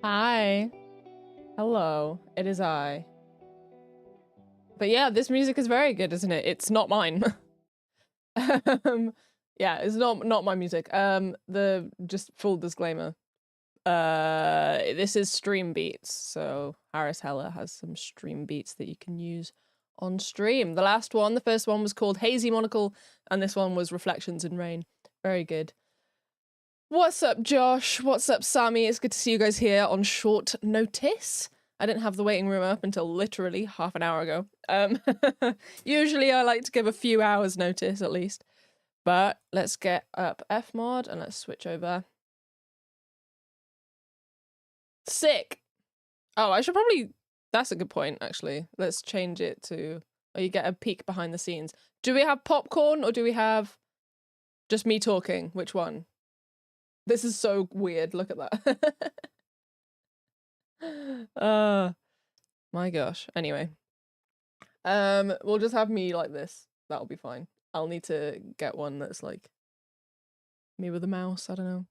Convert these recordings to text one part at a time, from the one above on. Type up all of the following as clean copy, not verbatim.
Hi. Hello. It is I. But yeah, this music is very good, isn't it? It's not mine. Yeah, it's not my music. The just full disclaimer. This is stream beats, so Harris Heller has some stream beats that you can use on stream. The first one was called Hazy Monocle, and this one was Reflections in Rain. Very good. What's up, Josh? What's up, Sammy? It's good to see you guys here on short notice. I didn't have the waiting room up until literally half an hour ago. Usually I like to give a few hours notice at least. But let's get up FMod and let's switch over. Sick! Oh, I should probably... That's a good point, actually. Let's change it to... Oh, you get a peek behind the scenes. Do we have popcorn or do we have just me talking? Which one? This is so weird. Look at that. My gosh. Anyway. We'll just have me like this. That'll be fine. I'll need to get one that's like me with a mouse. I don't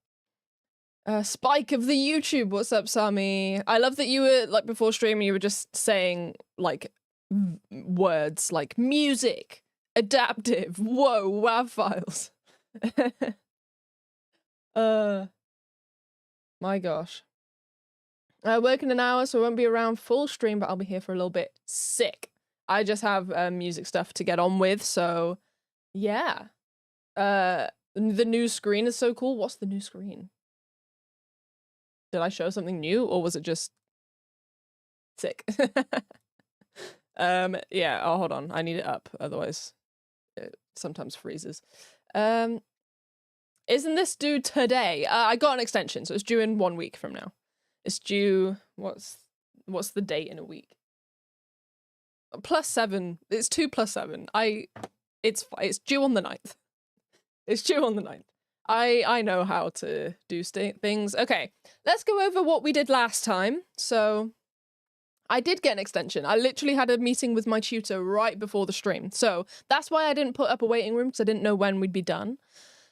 know. Spike of the YouTube. What's up, Sammy? I love that you were like before streaming. You were just saying like words like music, adaptive. Whoa, WAV files. My gosh. I work in an hour, so I won't be around full stream, but I'll be here for a little bit. Sick. I just have music stuff to get on with, so yeah. The new screen is so cool. What's the new screen? Did I show something new, or was it just sick? Yeah, oh, hold on. I need it up, otherwise it sometimes freezes. Isn't this due today? I got an extension, so it's due in 1 week from now. It's due... What's the date in a week? +7. It's 2 + 7. It's due on the 9th. It's due on the 9th. I know how to do things. Okay, let's go over what we did last time. So, I did get an extension. I literally had a meeting with my tutor right before the stream. So, that's why I didn't put up a waiting room, because I didn't know when we'd be done.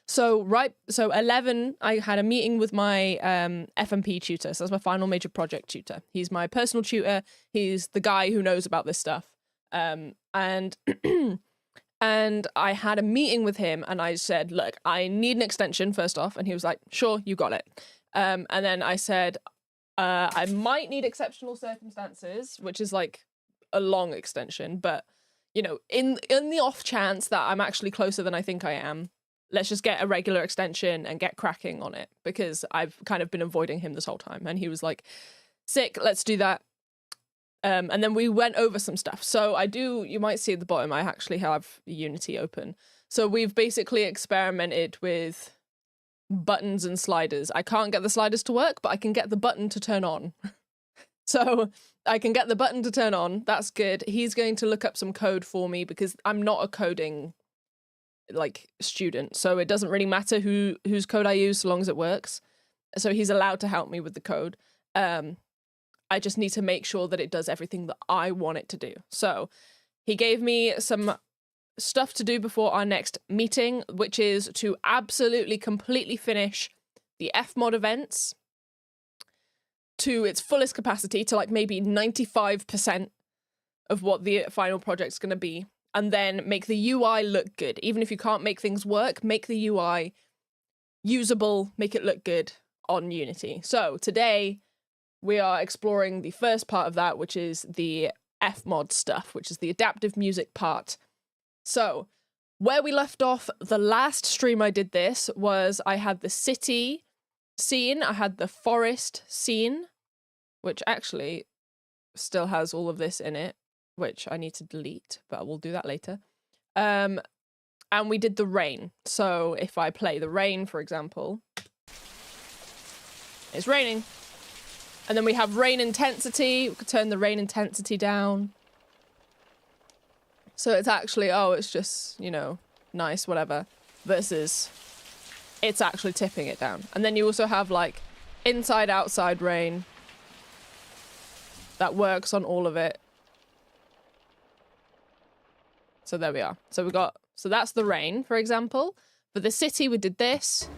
So 11, I had a meeting with my FMP tutor. So that's my final major project tutor. He's my personal tutor. He's the guy who knows about this stuff. And and I had a meeting with him and I said, look, I need an extension first off. And he was like, sure, you got it. And then I said, I might need exceptional circumstances, which is like a long extension. But, you know, in the off chance that I'm actually closer than I think I am, let's just get a regular extension and get cracking on it, because I've kind of been avoiding him this whole time. And he was like, sick, let's do that. And then we went over some stuff. So you might see at the bottom, I actually have Unity open. So we've basically experimented with buttons and sliders. I can't get the sliders to work, but I can get the button to turn on. So I can get the button to turn on. That's good. He's going to look up some code for me because I'm not a coding like student, so it doesn't really matter whose code I use so long as it works. So he's allowed to help me with the code. I just need to make sure that it does everything that I want it to do. So he gave me some stuff to do before our next meeting, which is to absolutely completely finish the FMod events to its fullest capacity, to like maybe 95% of what the final project's going to be. And then make the UI look good. Even if you can't make things work, make the UI usable, make it look good on Unity. So today we are exploring the first part of that, which is the FMod stuff, which is the adaptive music part. So where we left off the last stream I did this was I had the city scene, I had the forest scene, which actually still has all of this in it, which I need to delete, but we'll do that later. And we did the rain. So if I play the rain, for example, it's raining. And then we have rain intensity. We could turn the rain intensity down. So it's actually, oh, it's just, you know, nice, whatever, versus it's actually tipping it down. And then you also have like inside, outside rain that works on all of it. So there we are. So that's the rain, for example. For the city, we did this.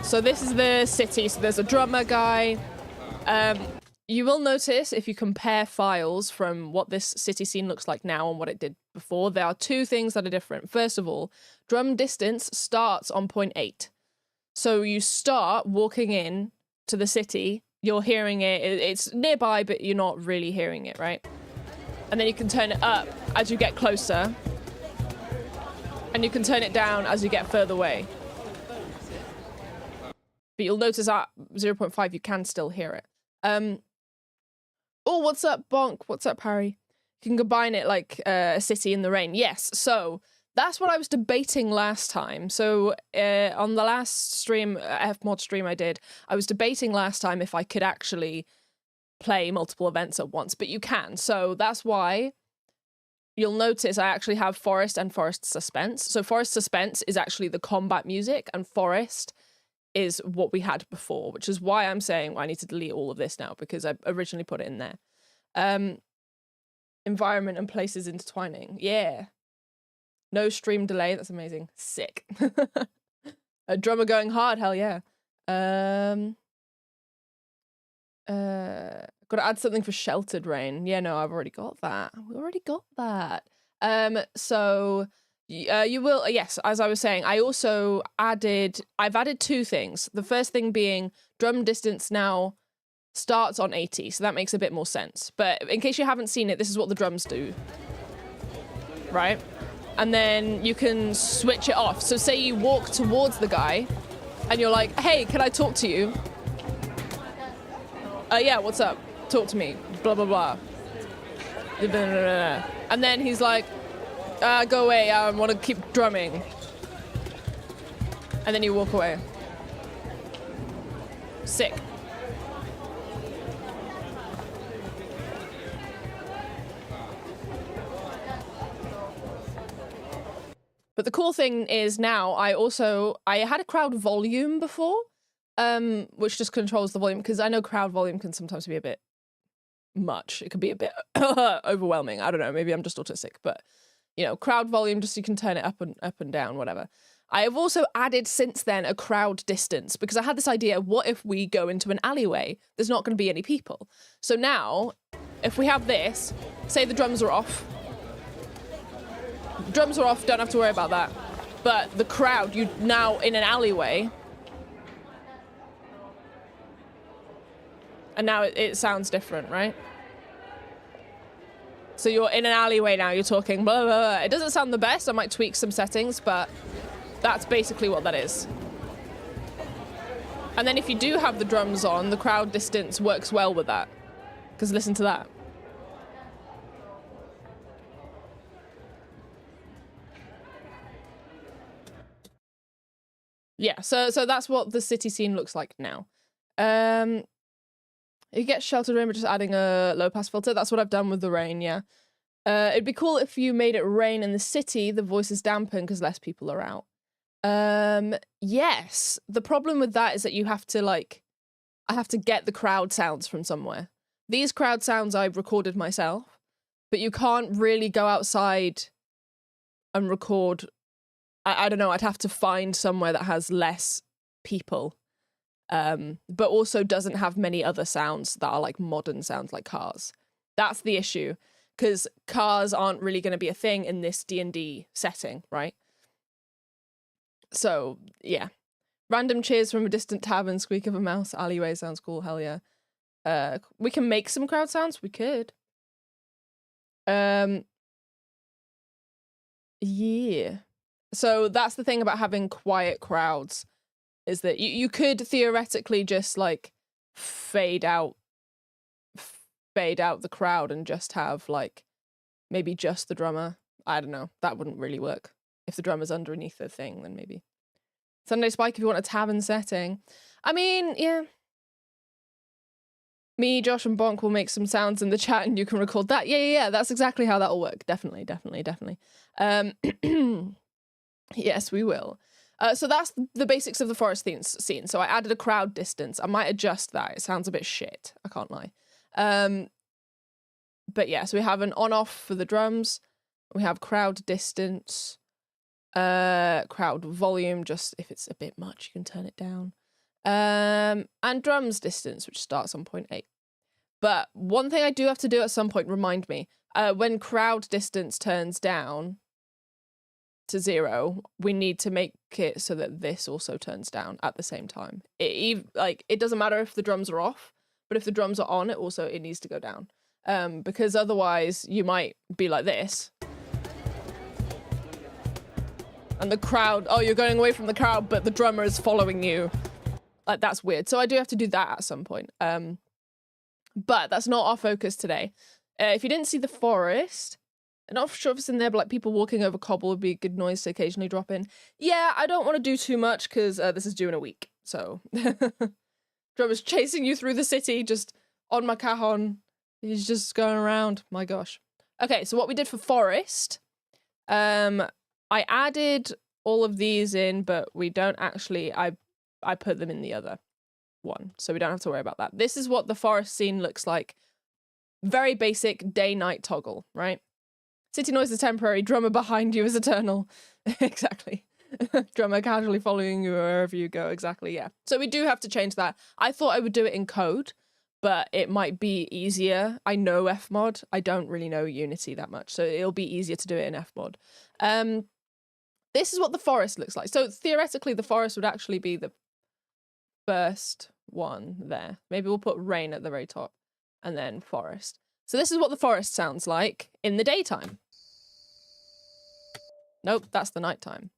So this is the city. So there's a drummer guy. You will notice if you compare files from what this city scene looks like now and what it did before, there are two things that are different. First of all, drum distance starts on 0.8. So you start walking in to the city, you're hearing it, it's nearby, but you're not really hearing it, right? And then you can turn it up as you get closer. And you can turn it down as you get further away. But you'll notice at 0.5, you can still hear it. Oh, what's up, Bonk? What's up, Harry? You can combine it like a city in the rain. Yes, so that's what I was debating last time. So on the last stream, FMod stream I did, I was debating last time if I could actually play multiple events at once, but you can. So that's why you'll notice I actually have Forest and Forest Suspense. So Forest Suspense is actually the combat music, and Forest is what we had before, which is why I'm saying I need to delete all of this now, because I originally put it in there. Environment and places intertwining. Yeah. No stream delay. That's amazing. Sick. A drummer going hard. Hell yeah. Got to add something for sheltered rain. Yeah, no, I've already got that. We already got that. So you will, yes, as I was saying, I've added two things. The first thing being drum distance now starts on 80, so that makes a bit more sense. But in case you haven't seen it, this is what the drums do, right? And then you can switch it off. So say you walk towards the guy and you're like, hey, can I talk to you? Yeah, what's up? Talk to me. Blah, blah, blah. And then he's like, go away, I want to keep drumming. And then you walk away. Sick. But the cool thing is now I had a crowd volume before, which just controls the volume, because I know crowd volume can sometimes be a bit much. It can be a bit overwhelming. I don't know, maybe I'm just autistic, but you know, crowd volume, just so you can turn it up and down, whatever. I have also added since then a crowd distance, because I had this idea, what if we go into an alleyway? There's not going to be any people. So now, if we have this, say the drums are off. Drums are off, don't have to worry about that. But the crowd, you now in an alleyway. And now it sounds different, right? So you're in an alleyway now, you're talking blah, blah, blah. It doesn't sound the best, I might tweak some settings, but that's basically what that is. And then if you do have the drums on, the crowd distance works well with that. Because listen to that. Yeah, so that's what the city scene looks like now. You get sheltered rain by just adding a low pass filter. That's what I've done with the rain, yeah. It'd be cool if you made it rain in the city, the voice is dampened because less people are out. Yes. The problem with that is that you have to I have to get the crowd sounds from somewhere. These crowd sounds I've recorded myself, but you can't really go outside and record. I don't know, I'd have to find somewhere that has less people. But also doesn't have many other sounds that are like modern sounds like cars. That's the issue, because cars aren't really going to be a thing in this D&D setting, right? So, yeah. Random cheers from a distant tavern, squeak of a mouse, alleyway sounds cool, hell yeah. We can make some crowd sounds, we could. Yeah. So that's the thing about having quiet crowds, is that you could theoretically just like fade out the crowd and just have like maybe just the drummer. I don't know. That wouldn't really work. If the drummer's underneath the thing, then maybe. Sunday Spike, if you want a tavern setting. I mean, yeah. Me, Josh, and Bonk will make some sounds in the chat and you can record that. Yeah. That's exactly how that'll work. Definitely. Yes, we will. So that's the basics of the forest scene. So I added a crowd distance. I might adjust that. It sounds a bit shit. I can't lie. But yeah, so we have an on-off for the drums. We have crowd distance. Crowd volume, just if it's a bit much, you can turn it down. And drums distance, which starts on 0.8. But one thing I do have to do at some point, remind me, when crowd distance turns down to 0, we need to make it so that this also turns down at the same time. It doesn't matter if the drums are off, but if the drums are on, it needs to go down. Because otherwise you might be like this. And the crowd, oh, you're going away from the crowd, but the drummer is following you. Like, that's weird. So I do have to do that at some point. But that's not our focus today. If you didn't see the forest, I'm not sure if it's in there, but like people walking over cobble would be a good noise to occasionally drop in. Yeah, I don't want to do too much because this is due in a week. So drummer's chasing you through the city, just on my cajon. He's just going around. My gosh. Okay, so what we did for forest, I added all of these in, but we don't actually, I put them in the other one, so we don't have to worry about that. This is what the forest scene looks like. Very basic day-night toggle, right? City noise is temporary, drummer behind you is eternal. Exactly. Drummer casually following you wherever you go, exactly, yeah. So we do have to change that. I thought I would do it in code, but it might be easier. I know FMod, I don't really know Unity that much, so it'll be easier to do it in FMod. This is what the forest looks like. So theoretically, the forest would actually be the first one there. Maybe we'll put rain at the very top and then forest. So this is what the forest sounds like in the daytime. Nope, that's the nighttime.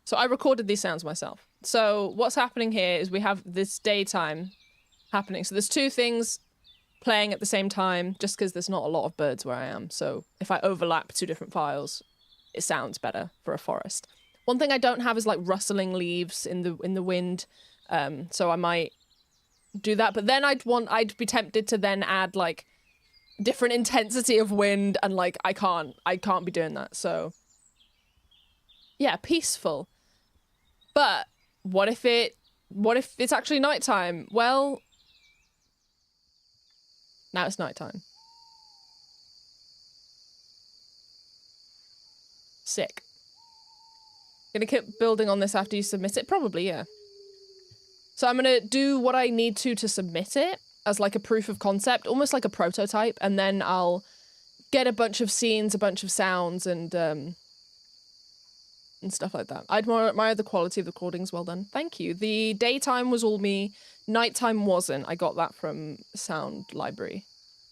So I recorded these sounds myself. So what's happening here is we have this daytime happening. So there's two things playing at the same time, just because there's not a lot of birds where I am. So if I overlap two different files, it sounds better for a forest. One thing I don't have is like rustling leaves in the wind. So I might do that, but then I'd be tempted to then add like different intensity of wind, and like I can't be doing that. So yeah, peaceful. But what if it's actually nighttime? Well, now it's nighttime. Sick. Gonna keep building on this after you submit it? Probably, yeah. So I'm gonna do what I need to submit it as like a proof of concept, almost like a prototype, and then I'll get a bunch of scenes, a bunch of sounds, and stuff like that. I'd admire the quality of the recordings. Well done. Thank you. The daytime was all me. Nighttime wasn't. I got that from Sound Library.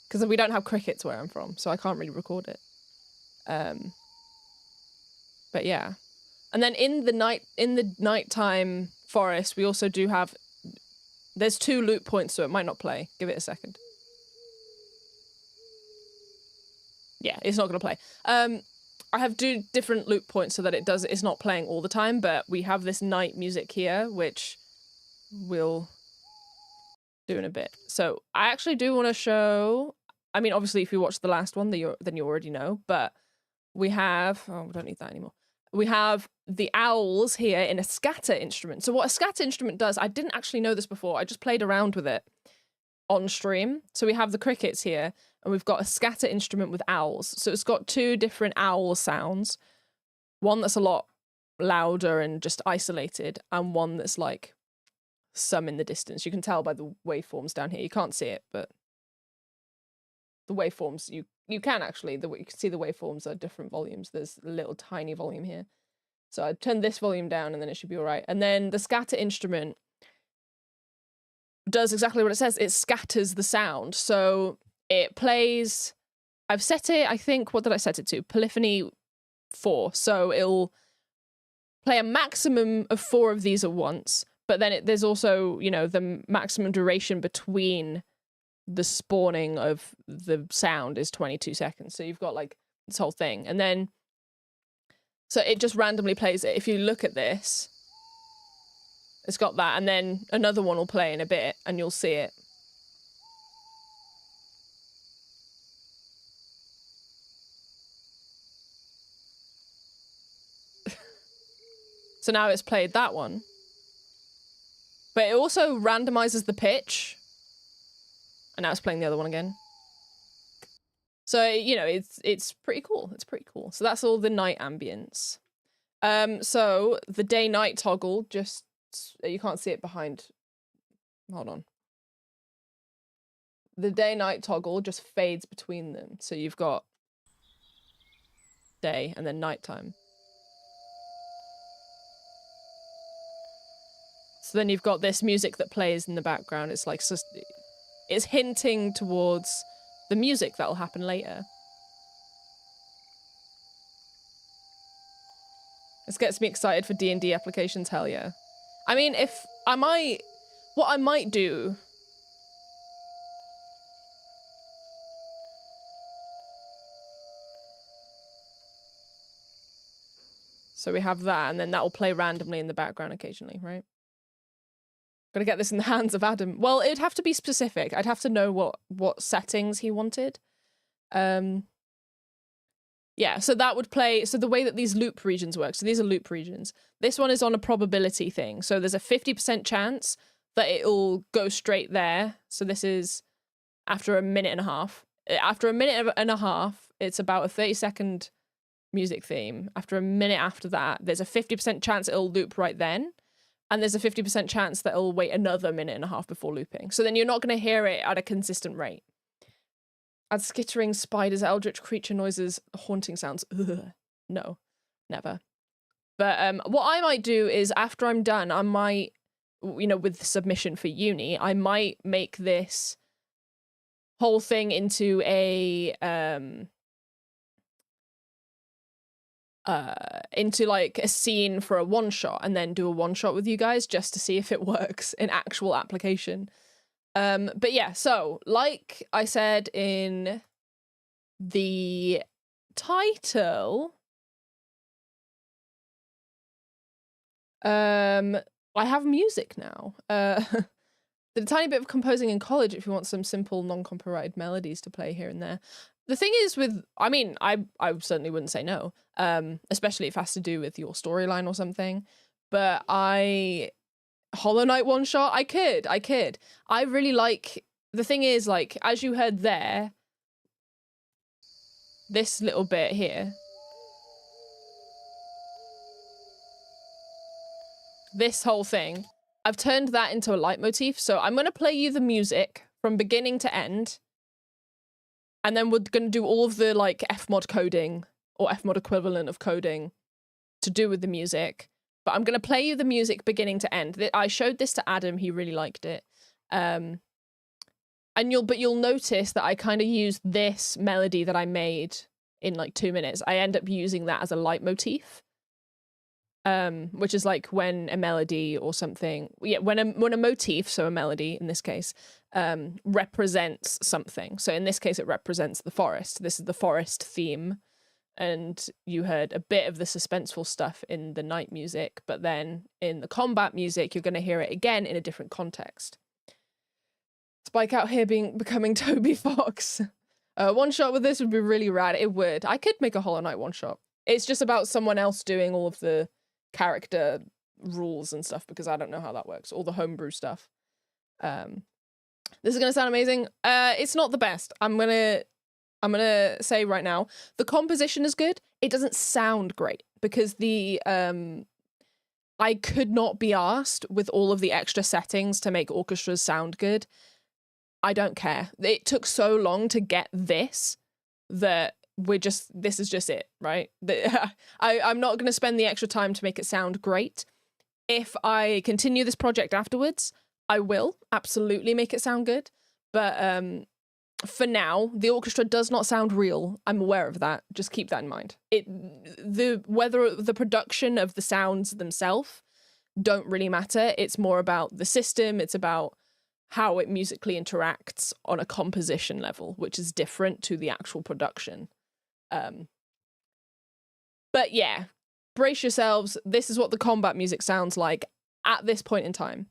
Because we don't have crickets where I'm from, so I can't really record it. But yeah. And then in the nighttime forest, we also do have, there's 2 loop points, so it might not play. Give it a second. Yeah, it's not gonna play. I have 2 different loop points so that it's not playing all the time, but we have this night music here, which we'll do in a bit. So I actually do want to show, I mean, obviously if you watched the last one, then you already know, but we have, oh, we don't need that anymore. We have the owls here in a scatter instrument. So what a scatter instrument does, I didn't actually know this before, I just played around with it on stream. So we have the crickets here, and we've got a scatter instrument with owls. So it's got 2 different owl sounds. One that's a lot louder and just isolated, and one that's like some in the distance. You can tell by the waveforms down here. You can't see it, but the waveforms, you can actually, you can see the waveforms are different volumes. There's a little tiny volume here. So I turn this volume down and then it should be all right. And then the scatter instrument does exactly what it says. It scatters the sound. So it plays, I've set it, I think, what did I set it to? Polyphony 4. So it'll play a maximum of 4 of these at once. But then there's also, you know, the maximum duration between the spawning of the sound is 22 seconds. So you've got like this whole thing. And then, so it just randomly plays it. If you look at this, it's got that. And then another one will play in a bit and you'll see it. So now it's played that one. But it also randomizes the pitch. And now it's playing the other one again. So, you know, it's pretty cool. It's pretty cool. So that's all the night ambience. So the day-night toggle just, you can't see it behind. Hold on. The day-night toggle just fades between them. So you've got day and then nighttime. So then you've got this music that plays in the background. It's like, it's hinting towards the music that'll happen later. This gets me excited for D&D applications, hell yeah. I mean, what I might do... So we have that, and then that will play randomly in the background occasionally, right? Gotta get this in the hands of Adam. Well, it'd have to be specific. I'd have to know what settings he wanted. Yeah, so that would play... So the way that these loop regions work, so these are loop regions. This one is on a probability thing. So there's a 50% chance that it'll go straight there. So this is after a minute and a half. After a minute and a half, it's about a 30-second music theme. After a minute after that, there's a 50% chance it'll loop right then. And there's a 50% chance that it'll wait another minute and a half before looping. So then you're not going to hear it at a consistent rate. Add skittering, spiders, eldritch creature noises, haunting sounds. Ugh. No, never. But what I might do is after I'm done, I might, you know, with the submission for uni, I might make this whole thing into a into like a scene for a one shot, and then do a one shot with you guys just to see if it works in actual application. But yeah, so like I said in the title, I have music now. Did a tiny bit of composing in college if you want some simple non-copyrighted melodies to play here and there. The thing is with, I mean, I certainly wouldn't say no, especially if it has to do with your storyline or something. But Hollow Knight one shot, I could. I really like, the thing is, like, as you heard there, this little bit here, this whole thing, I've turned that into a leitmotif. So I'm going to play you the music from beginning to end. And then we're going to do all of the, like, FMod coding or FMod equivalent of coding to do with the music. But I'm going to play you the music beginning to end. I showed this to Adam. He really liked it. And you'll notice that I kind of used this melody that I made in like 2 minutes. I end up using that as a leitmotif. Which is like when a melody or something, yeah, when a motif, so a melody in this case, represents something. So in this case, it represents the forest. This is the forest theme. And you heard a bit of the suspenseful stuff in the night music, but then in the combat music, you're going to hear it again in a different context. Spike out here becoming Toby Fox. One shot with this would be really rad. It would. I could make a Hollow Knight one shot. It's just about someone else doing all of the character rules and stuff, because I don't know how that works. All the homebrew stuff. This is going to sound amazing. It's not the best. I'm gonna say right now, the composition is good. It doesn't sound great because I could not be asked with all of the extra settings to make orchestras sound good. I don't care. It took so long to get this that this is just it, right? I'm not going to spend the extra time to make it sound great. If I continue this project afterwards, I will absolutely make it sound good. But for now, the orchestra does not sound real. I'm aware of that. Just keep that in mind. Whether the production of the sounds themselves don't really matter. It's more about the system. It's about how it musically interacts on a composition level, which is different to the actual production. But yeah, brace yourselves. This is what the combat music sounds like at this point in time.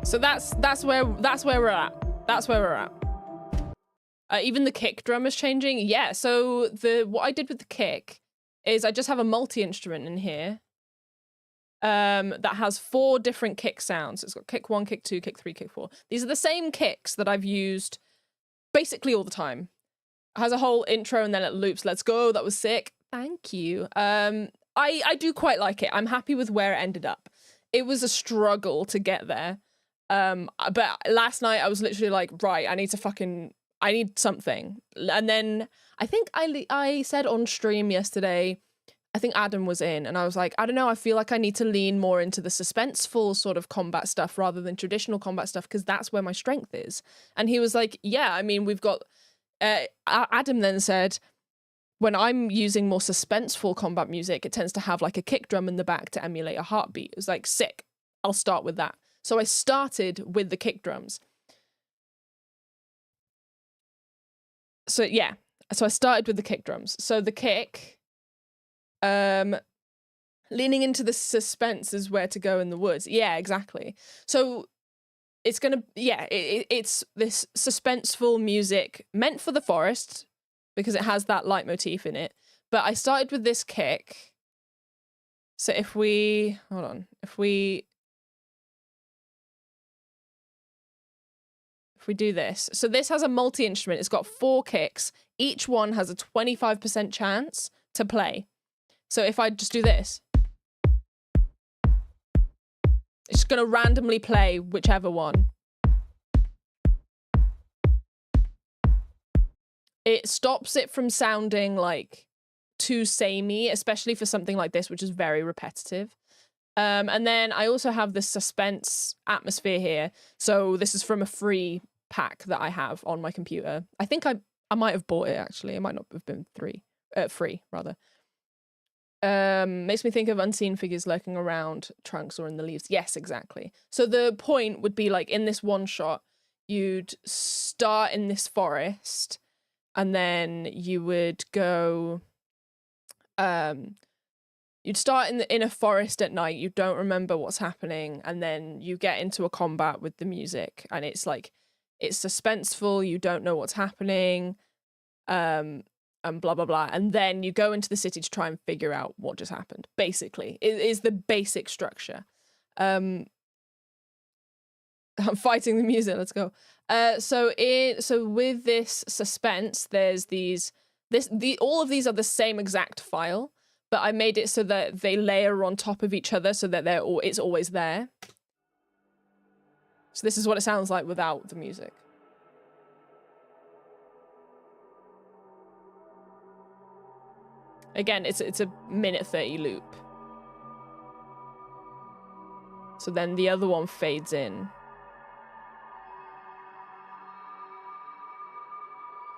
So that's where we're at. That's where we're at. Even the kick drum is changing. Yeah, so what I did with the kick is I just have a multi-instrument in here that has 4 different kick sounds. It's got kick 1, kick 2, kick 3, kick 4. These are the same kicks that I've used basically all the time. It has a whole intro and then it loops. Let's go. That was sick. Thank you. I do quite like it. I'm happy with where it ended up. It was a struggle to get there. But last night I was literally like, right, I need something. And then I think I said on stream yesterday, I think Adam was in, and I was like, I don't know, I feel like I need to lean more into the suspenseful sort of combat stuff rather than traditional combat stuff, because that's where my strength is. And he was like, yeah, I mean, we've got... Adam then said, when I'm using more suspenseful combat music, it tends to have like a kick drum in the back to emulate a heartbeat. It was like, sick, I'll start with that. So I started with the kick drums. So yeah, so I started with the kick drums. So the kick, leaning into the suspense is where to go in the woods. Yeah, exactly. So it's gonna, yeah, it's this suspenseful music meant for the forest because it has that leitmotif in it. But I started with this kick. So if we, hold on, if we do this. So this has a multi-instrument. It's got 4 kicks. Each one has a 25% chance to play. So if I just do this, it's going to randomly play whichever one. It stops it from sounding like too samey, especially for something like this, which is very repetitive. And then I also have this suspense atmosphere here. So this is from a free pack that I have on my computer. I think I might have bought it, actually. It might not have been free, rather. Makes me think of unseen figures lurking around trunks or in the leaves. Yes, exactly. So the point would be like in this one shot, you'd start in this forest and then you would go, you'd start in a forest at night. You don't remember what's happening. And then you get into a combat with the music and it's like, it's suspenseful. You don't know what's happening. And blah, blah, blah. And then you go into the city to try and figure out what just happened. Basically, it is the basic structure. I'm fighting the music. Let's go. So with this suspense, there's all of these are the same exact file, but I made it so that they layer on top of each other so that it's always there. So this is what it sounds like without the music. Again, it's a minute 30 loop. So then the other one fades in.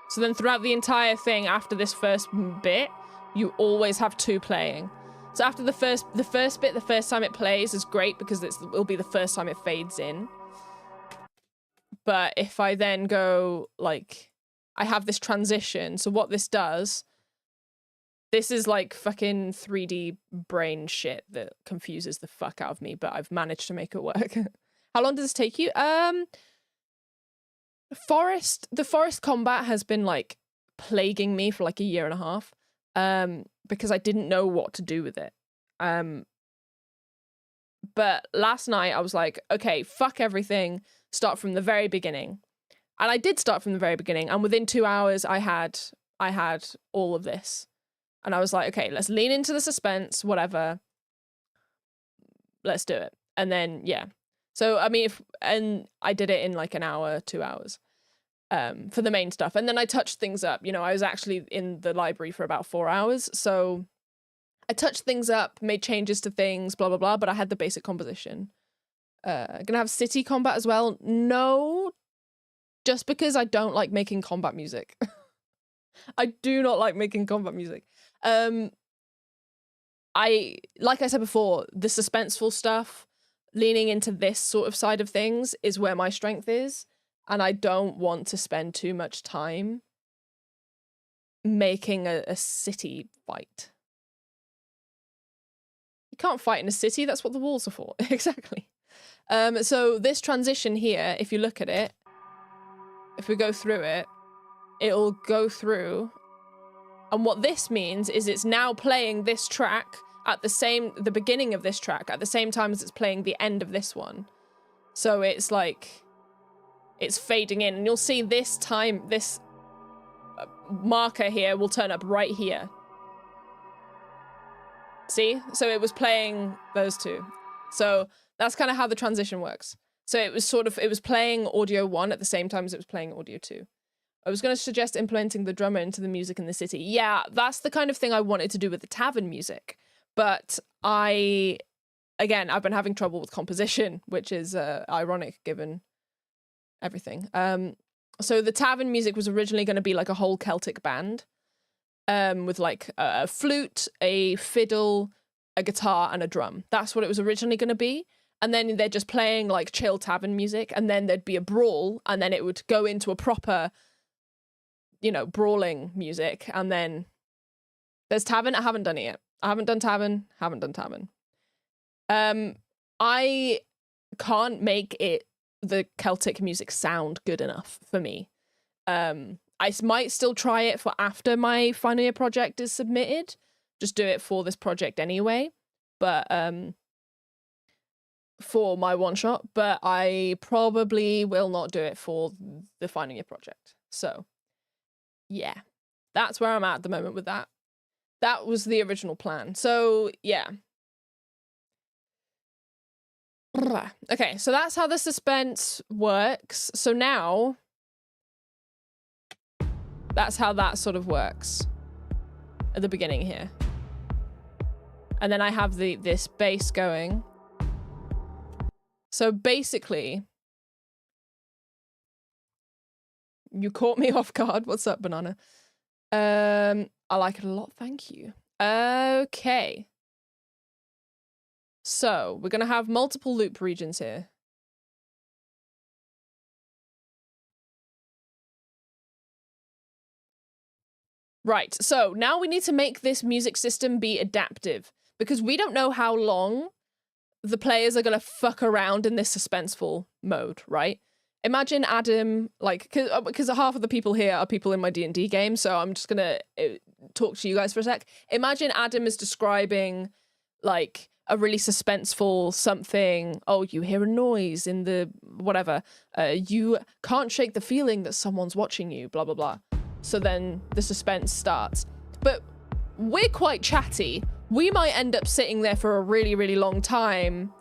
So then throughout the entire thing, after this first bit, you always have 2 playing. So after the first bit, the first time it plays is great because it'll be the first time it fades in. But if I then go, like, I have this transition. So what this does, this is like fucking 3D brain shit that confuses the fuck out of me, but I've managed to make it work. How long does this take you? The forest combat has been like plaguing me for like a year and a half. Because I didn't know what to do with it. But last night I was like, okay, fuck everything. Start from the very beginning. And I did start from the very beginning. And within 2 hours, I had all of this. And I was like, okay, let's lean into the suspense, whatever. Let's do it. And then, yeah. So, I mean, and I did it in like an hour, 2 hours. For the main stuff. And then I touched things up. You know, I was actually in the library for about 4 hours. So I touched things up, made changes to things, blah, blah, blah. But I had the basic composition. Gonna have city combat as well? No. Just because I don't like making combat music. I do not like making combat music. Like I said before, the suspenseful stuff, leaning into this sort of side of things is where my strength is. And I don't want to spend too much time making a city fight. You can't fight in a city. That's what the walls are for. Exactly. So this transition here, if you look at it, if we go through it, it'll go through. And what this means is it's now playing this track at the beginning of this track at the same time as it's playing the end of this one. So it's like, it's fading in, and you'll see this marker here will turn up right here. See? So it was playing those two. So that's kind of how the transition works. So it was playing audio 1 at the same time as it was playing audio 2. I was going to suggest implementing the drummer into the music in the city. Yeah, that's the kind of thing I wanted to do with the tavern music. But I've been having trouble with composition, which is ironic given everything. So the tavern music was originally going to be like a whole Celtic band with like a flute, a fiddle, a guitar, and a drum. That's what it was originally going to be. And then they're just playing like chill tavern music, and then there'd be a brawl, and then it would go into a proper, brawling music. And then there's tavern. I haven't done it yet. I haven't done tavern. I can't make the Celtic music sound good enough for me. I might still try it for after my final year project is submitted. Just do it for this project anyway. But for my one shot, but I probably will not do it for the final year project. So yeah, that's where I'm at the moment with that. That was the original plan. So yeah. Okay, so that's how the suspense works. So now, that's how that sort of works at the beginning here. And then I have this bass going. So basically, you caught me off guard. What's up, Banana? I like it a lot, thank you. Okay. So, we're going to have multiple loop regions here. Right, so now we need to make this music system be adaptive, because we don't know how long the players are going to fuck around in this suspenseful mode, right? Imagine Adam, like, because half of the people here are people in my D&D game, so I'm just going to talk to you guys for a sec. Imagine Adam is describing, like, a really suspenseful something. Oh, you hear a noise in the whatever. You can't shake the feeling that someone's watching you, blah, blah, blah. So then the suspense starts. But we're quite chatty. We might end up sitting there for a really, really long time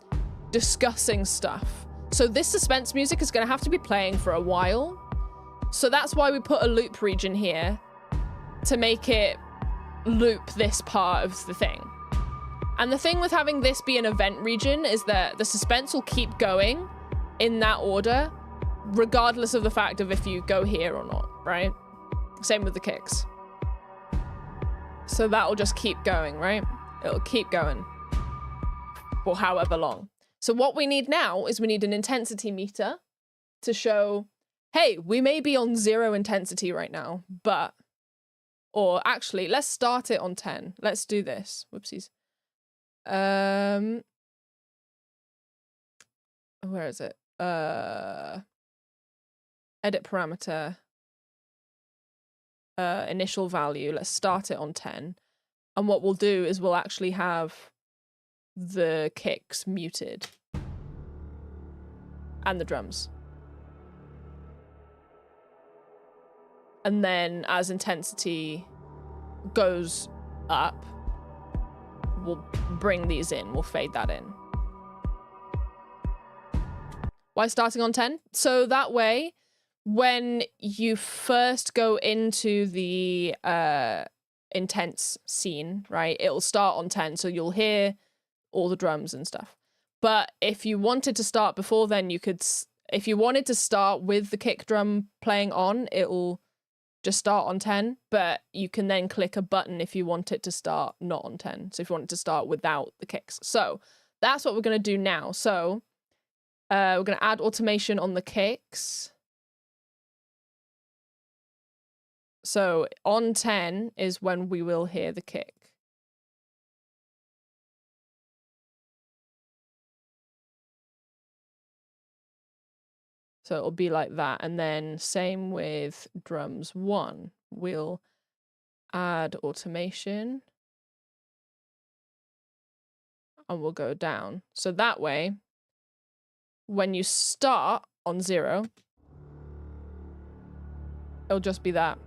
discussing stuff. So this suspense music is going to have to be playing for a while. So that's why we put a loop region here to make it loop this part of the thing. And the thing with having this be an event region is that the suspense will keep going in that order, regardless of the fact of if you go here or not, right? Same with the kicks. So that'll just keep going, right? It'll keep going for however long. So what we need now is we need an intensity meter to show, hey, we may be on 0 intensity right now, but, or actually, let's start it on 10. Let's do this. Whoopsies. Where is it? Edit parameter. Initial value. Let's start it on 10. And what we'll do is we'll actually have the kicks muted. And the drums. And then as intensity goes up, we'll bring these in. We'll fade that in. Why starting on 10? So that way, when you first go into the intense scene, right, it'll start on 10, so you'll hear all the drums and stuff. But if you wanted to start before then, you could, if you wanted to start with the kick drum playing on, it'll just start on 10, but you can then click a button if you want it to start not on 10. So if you want it to start without the kicks. So that's what we're going to do now. So we're going to add automation on the kicks. So on 10 is when we will hear the kick. So it'll be like that. And then same with drums 1. We'll add automation. And we'll go down. So that way, when you start on 0, it'll just be that.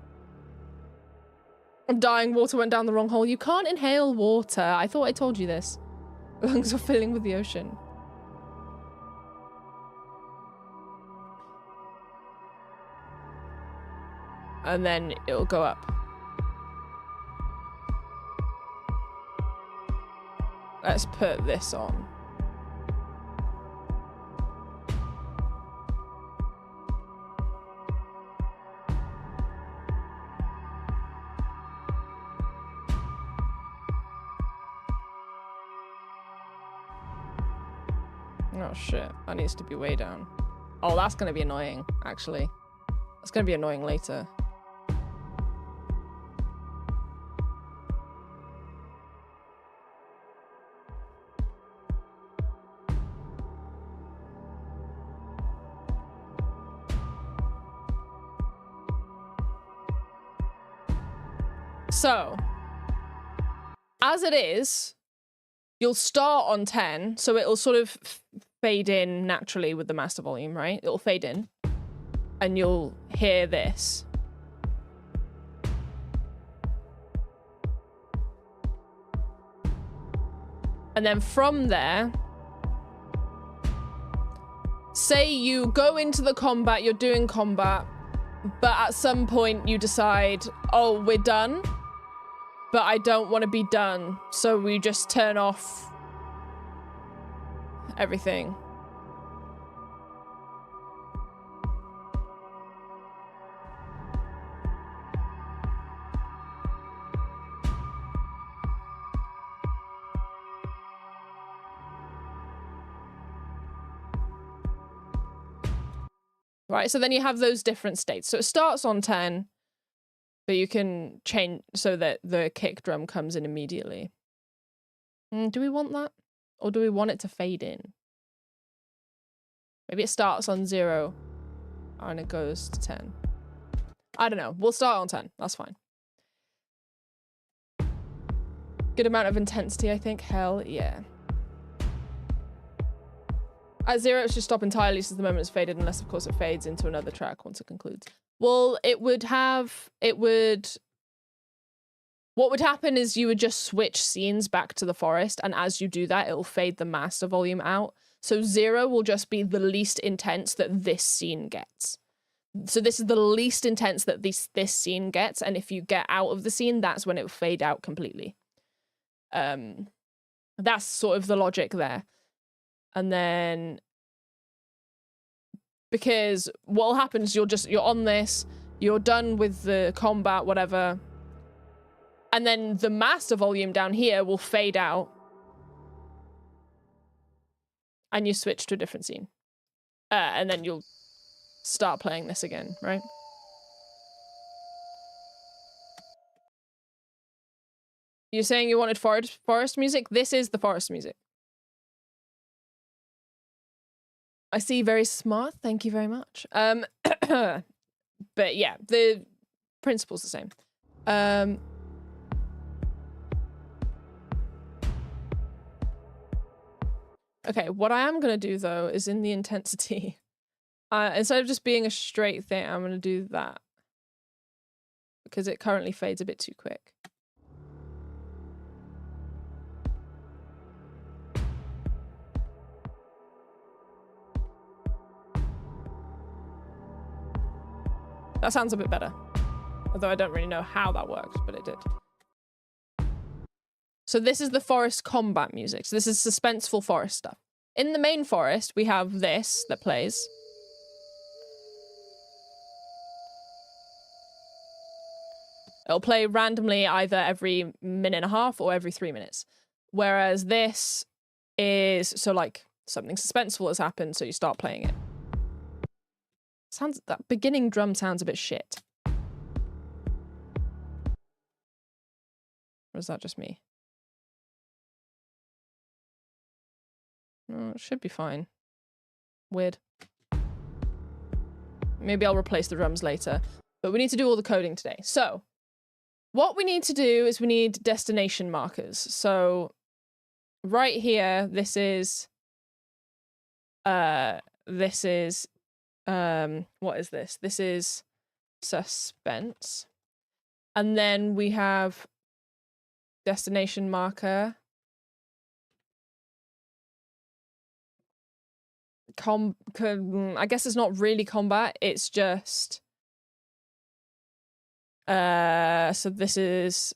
I'm dying, water went down the wrong hole. You can't inhale water. I thought I told you this. Lungs are filling with the ocean. And then it'll go up. Let's put this on. Oh shit, that needs to be way down. Oh, that's gonna be annoying, actually. That's gonna be annoying later. So, as it is, you'll start on 10, so it'll sort of fade in naturally with the master volume, right? It'll fade in, and you'll hear this. And then from there, say you go into the combat, you're doing combat, but at some point you decide, oh, we're done, but I don't want to be done, so we just turn off everything. Right, so then you have those different states. So it starts on 10, but you can change so that the kick drum comes in immediately. Do we want that? Or do we want it to fade in? Maybe it starts on 0 and it goes to 10. I don't know. We'll start on 10. That's fine. Good amount of intensity, I think. Hell yeah. At 0, it should stop entirely since the moment it's faded, unless, of course, it fades into another track once it concludes. Well, what would happen is you would just switch scenes back to the forest, and as you do that, it'll fade the master volume out. So 0 will just be the least intense that this scene gets. So this is the least intense that this scene gets, and if you get out of the scene, that's when it will fade out completely. That's sort of the logic there. And then, because what happens, you're on this, you're done with the combat, whatever, and then the master volume down here will fade out, and you switch to a different scene. And then you'll start playing this again, right? You're saying you wanted forest music? This is the forest music. I see, very smart. Thank you very much. But yeah, the principle's the same. Okay, what I am going to do, though, is in the intensity. Instead of just being a straight thing, I'm going to do that. Because it currently fades a bit too quick. That sounds a bit better. Although I don't really know how that worked, but it did. So this is the forest combat music. So this is suspenseful forest stuff. In the main forest, we have this that plays. It'll play randomly either every minute and a half or every 3 minutes. Whereas this is, so like something suspenseful has happened, so you start playing it. That beginning drum sounds a bit shit. Or is that just me? Oh, it should be fine. Weird. Maybe I'll replace the drums later. But we need to do all the coding today. So what we need to do is we need destination markers. So right here, this is what is this? This is suspense. And then we have destination marker. I guess it's not really combat, it's just so this is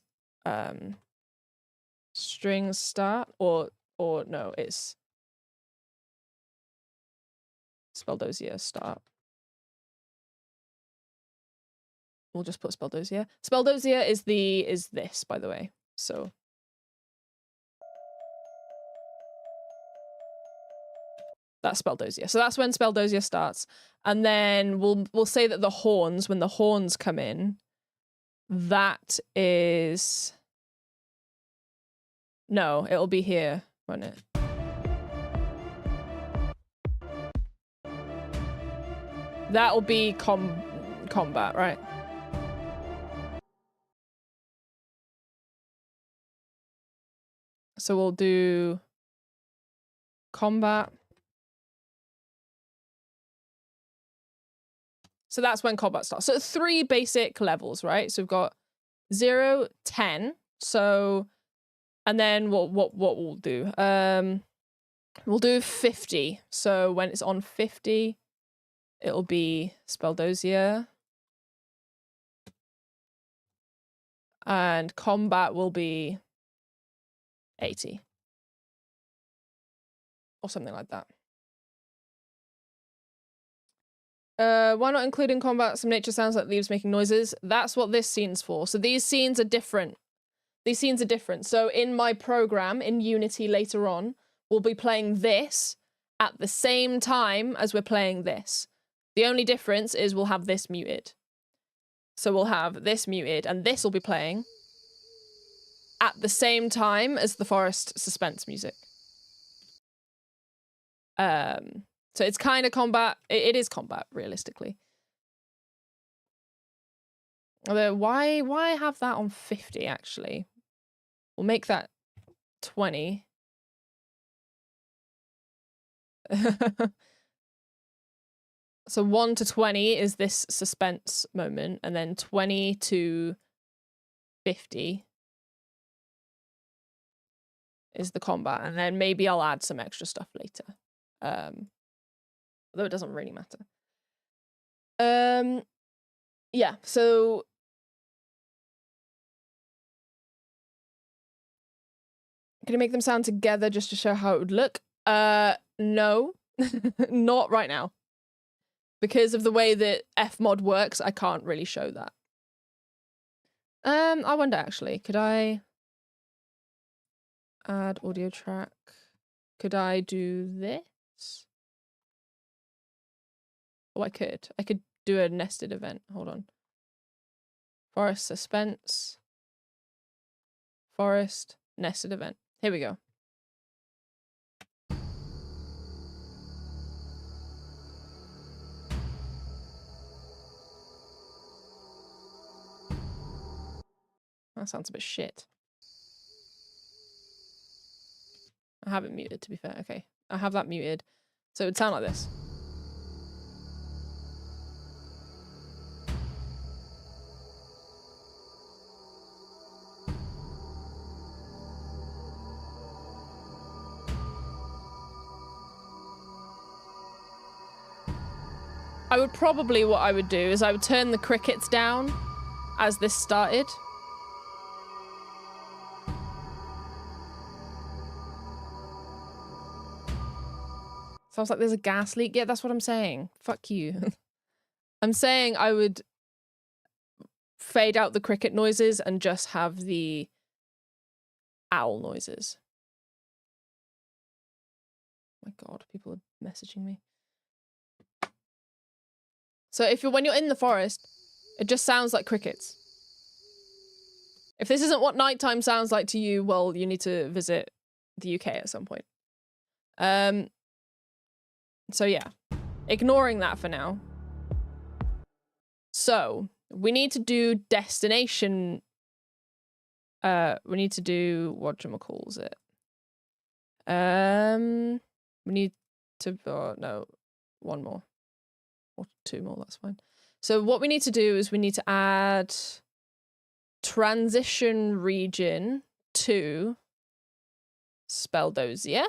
strings start or no, it's Spelldosier start. We'll just put Spelldosier. Spelldosier is this, by the way. So that's Spelldosier. So that's when Spelldosier starts. And then we'll say that the horns, when the horns come in, that is... No, it'll be here, won't it? That'll be combat, right? So we'll do combat. So that's when combat starts. So 3 basic levels, right? So we've got 0, 10. So, and then what we'll do? We'll do 50. So when it's on 50, it'll be Spelldosier. And combat will be 80. Or something like that. Why not include in combat some nature sounds like leaves making noises? That's what this scene's for. So these scenes are different. These scenes are different. So in my program, in Unity later on, we'll be playing this at the same time as we're playing this. The only difference is we'll have this muted. So we'll have this muted, and this will be playing at the same time as the forest suspense music. So it's kind of combat. It is combat, realistically. Although, why have that on 50, actually? We'll make that 20. So 1 to 20 is this suspense moment, and then 20 to 50 is the combat, and then maybe I'll add some extra stuff later. Although it doesn't really matter. Yeah, so can you make them sound together just to show how it would look? No, not right now. Because of the way that FMod works, I can't really show that. I wonder actually, could I add audio track? Could I do this? Oh, I could. I could do a nested event. Hold on. Forest suspense. Forest nested event. Here we go. That sounds a bit shit. I have it muted, to be fair. Okay, I have that muted. So it would sound like this. I would probably, what I would do is I would turn the crickets down as this started. Sounds like there's a gas leak. Yeah, that's what I'm saying. Fuck you. I'm saying I would fade out the cricket noises and just have the owl noises. Oh my God, people are messaging me. So when you're in the forest, it just sounds like crickets. If this isn't what nighttime sounds like to you, well, you need to visit the UK at some point. So yeah, ignoring that for now. So we need to do destination. We need to do whatchamacalls it. We need to, oh, no, one more. Or two more, that's fine. So what we need to do is we need to add transition region to Speldosia.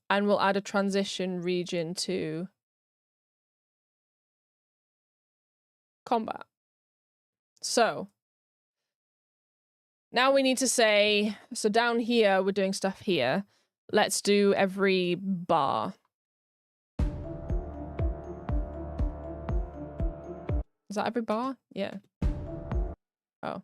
And we'll add a transition region to combat. So now we need to say, so down here, we're doing stuff here. Let's do every bar. Is that every bar? Yeah. Oh.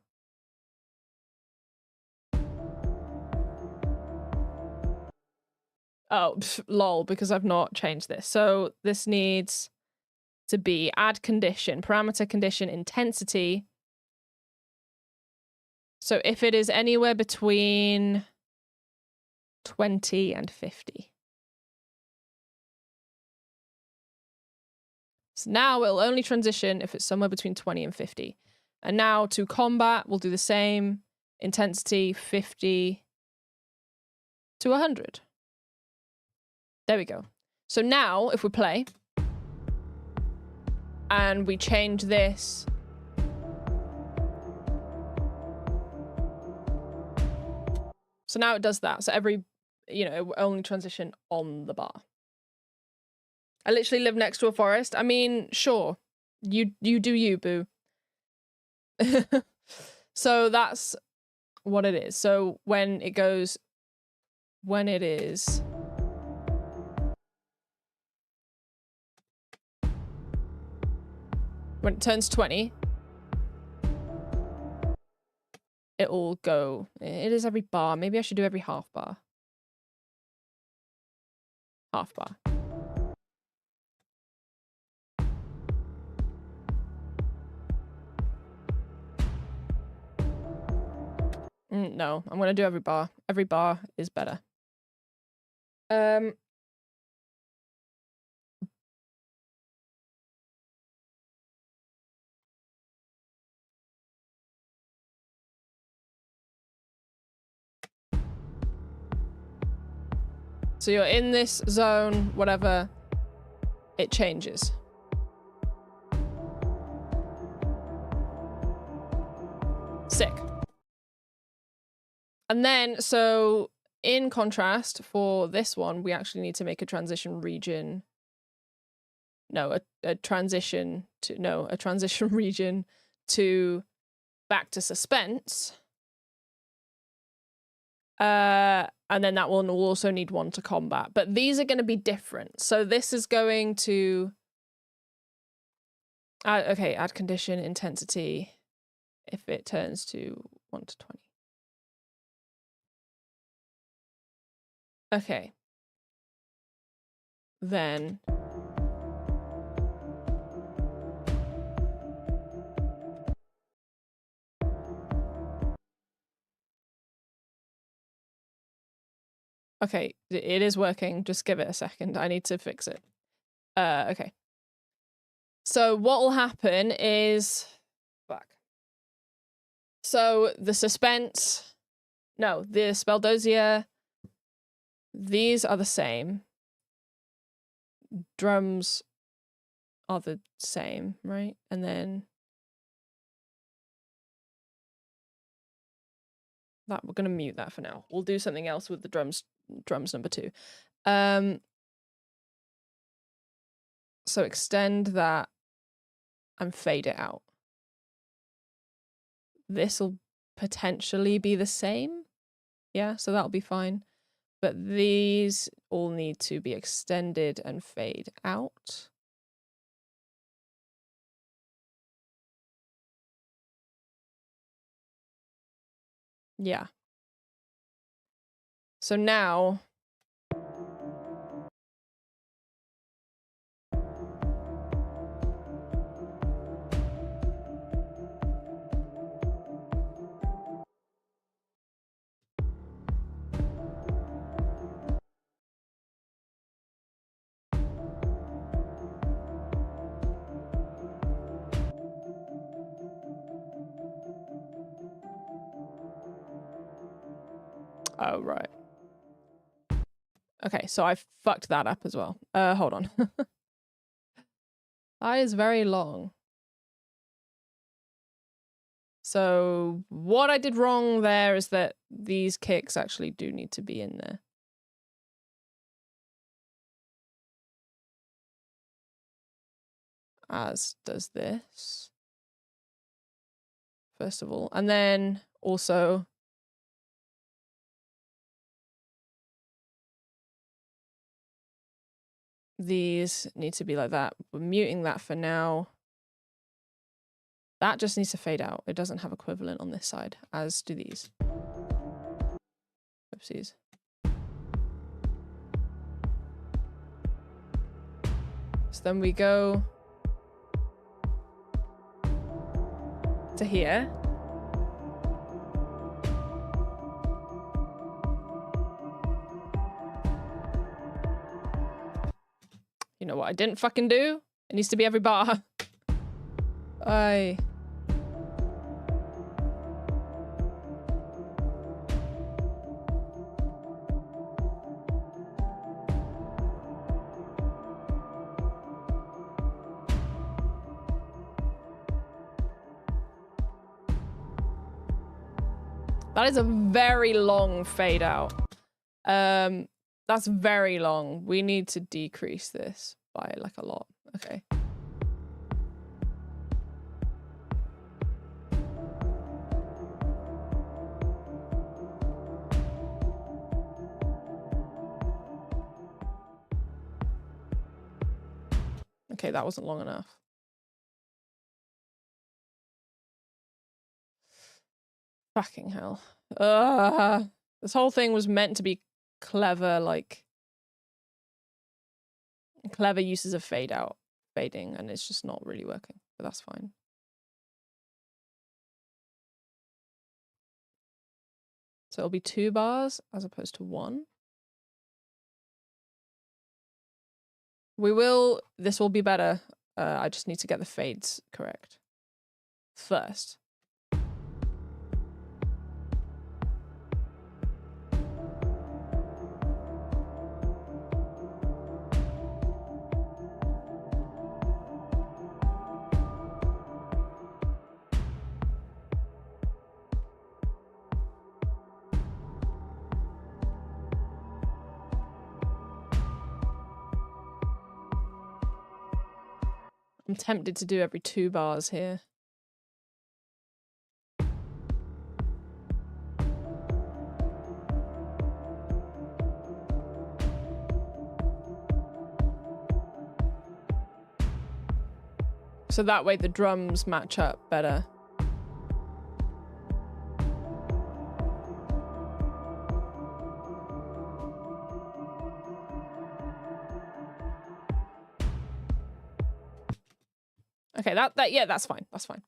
Oh, lol, because I've not changed this. So this needs to be add condition, parameter condition intensity. So if it is anywhere between 20 and 50. So now it'll only transition if it's somewhere between 20 and 50. And now to combat, we'll do the same. Intensity 50 to 100. There we go. So now if we play and we change this so now it does that. So every, you know, it will only transition on the bar. I literally live next to a forest. I mean, sure. You do you, boo. So that's what it is. So when it goes, when it is when it turns 20, it'll go, it is every bar. Maybe I should do every half bar. Half bar. No, I'm gonna do every bar. Every bar is better. So you're in this zone, whatever, it changes. Sick. And then, so in contrast for this one, we actually need to make a transition region. No, a transition to, no, a transition region to back to suspense. And then that one will also need one to combat. But these are going to be different. So this is going to... okay, add condition intensity if it turns to 1 to 20. Okay. Then... okay, it is working. Just give it a second. I need to fix it. Okay. So what will happen is... Fuck. So the suspense... No, the Speldosia... These are the same. Drums are the same, right? And then... that we're going to mute that for now. We'll do something else with the drums number 2. So extend that and fade it out. This will potentially be the same. Yeah, so that'll be fine. But these all need to be extended and fade out. Yeah. So now... Oh, right. Okay, so I fucked that up as well. Hold on. That is very long. So what I did wrong there is that these kicks actually do need to be in there. As does this. First of all. And then also these need to be like that. We're muting that for now. That just needs to fade out. It doesn't have equivalent on this side, as do these. Oopsies. So then we go to here. You know what I didn't fucking do? It needs to be every bar. Aye. That is a very long fade out. That's very long. We need to decrease this by like a lot. Okay. Okay, that wasn't long enough. Fucking hell. This whole thing was meant to be clever, like clever uses of fading, and it's just not really working, but that's fine. So it'll be 2 bars as opposed to 1. This will be better. I just need to get the fades correct first. I'm tempted to do every 2 bars here. So that way the drums match up better. Okay, yeah, that's fine. That's fine.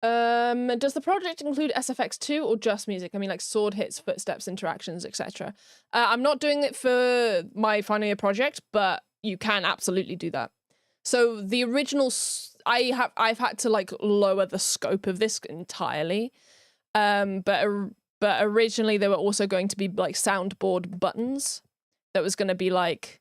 Does the project include SFX2 or just music? I mean, like sword hits, footsteps, interactions, etc. I'm not doing it for my final year project, but you can absolutely do that. So the original, I've had to like lower the scope of this entirely. But originally there were also going to be like soundboard buttons that was going to be like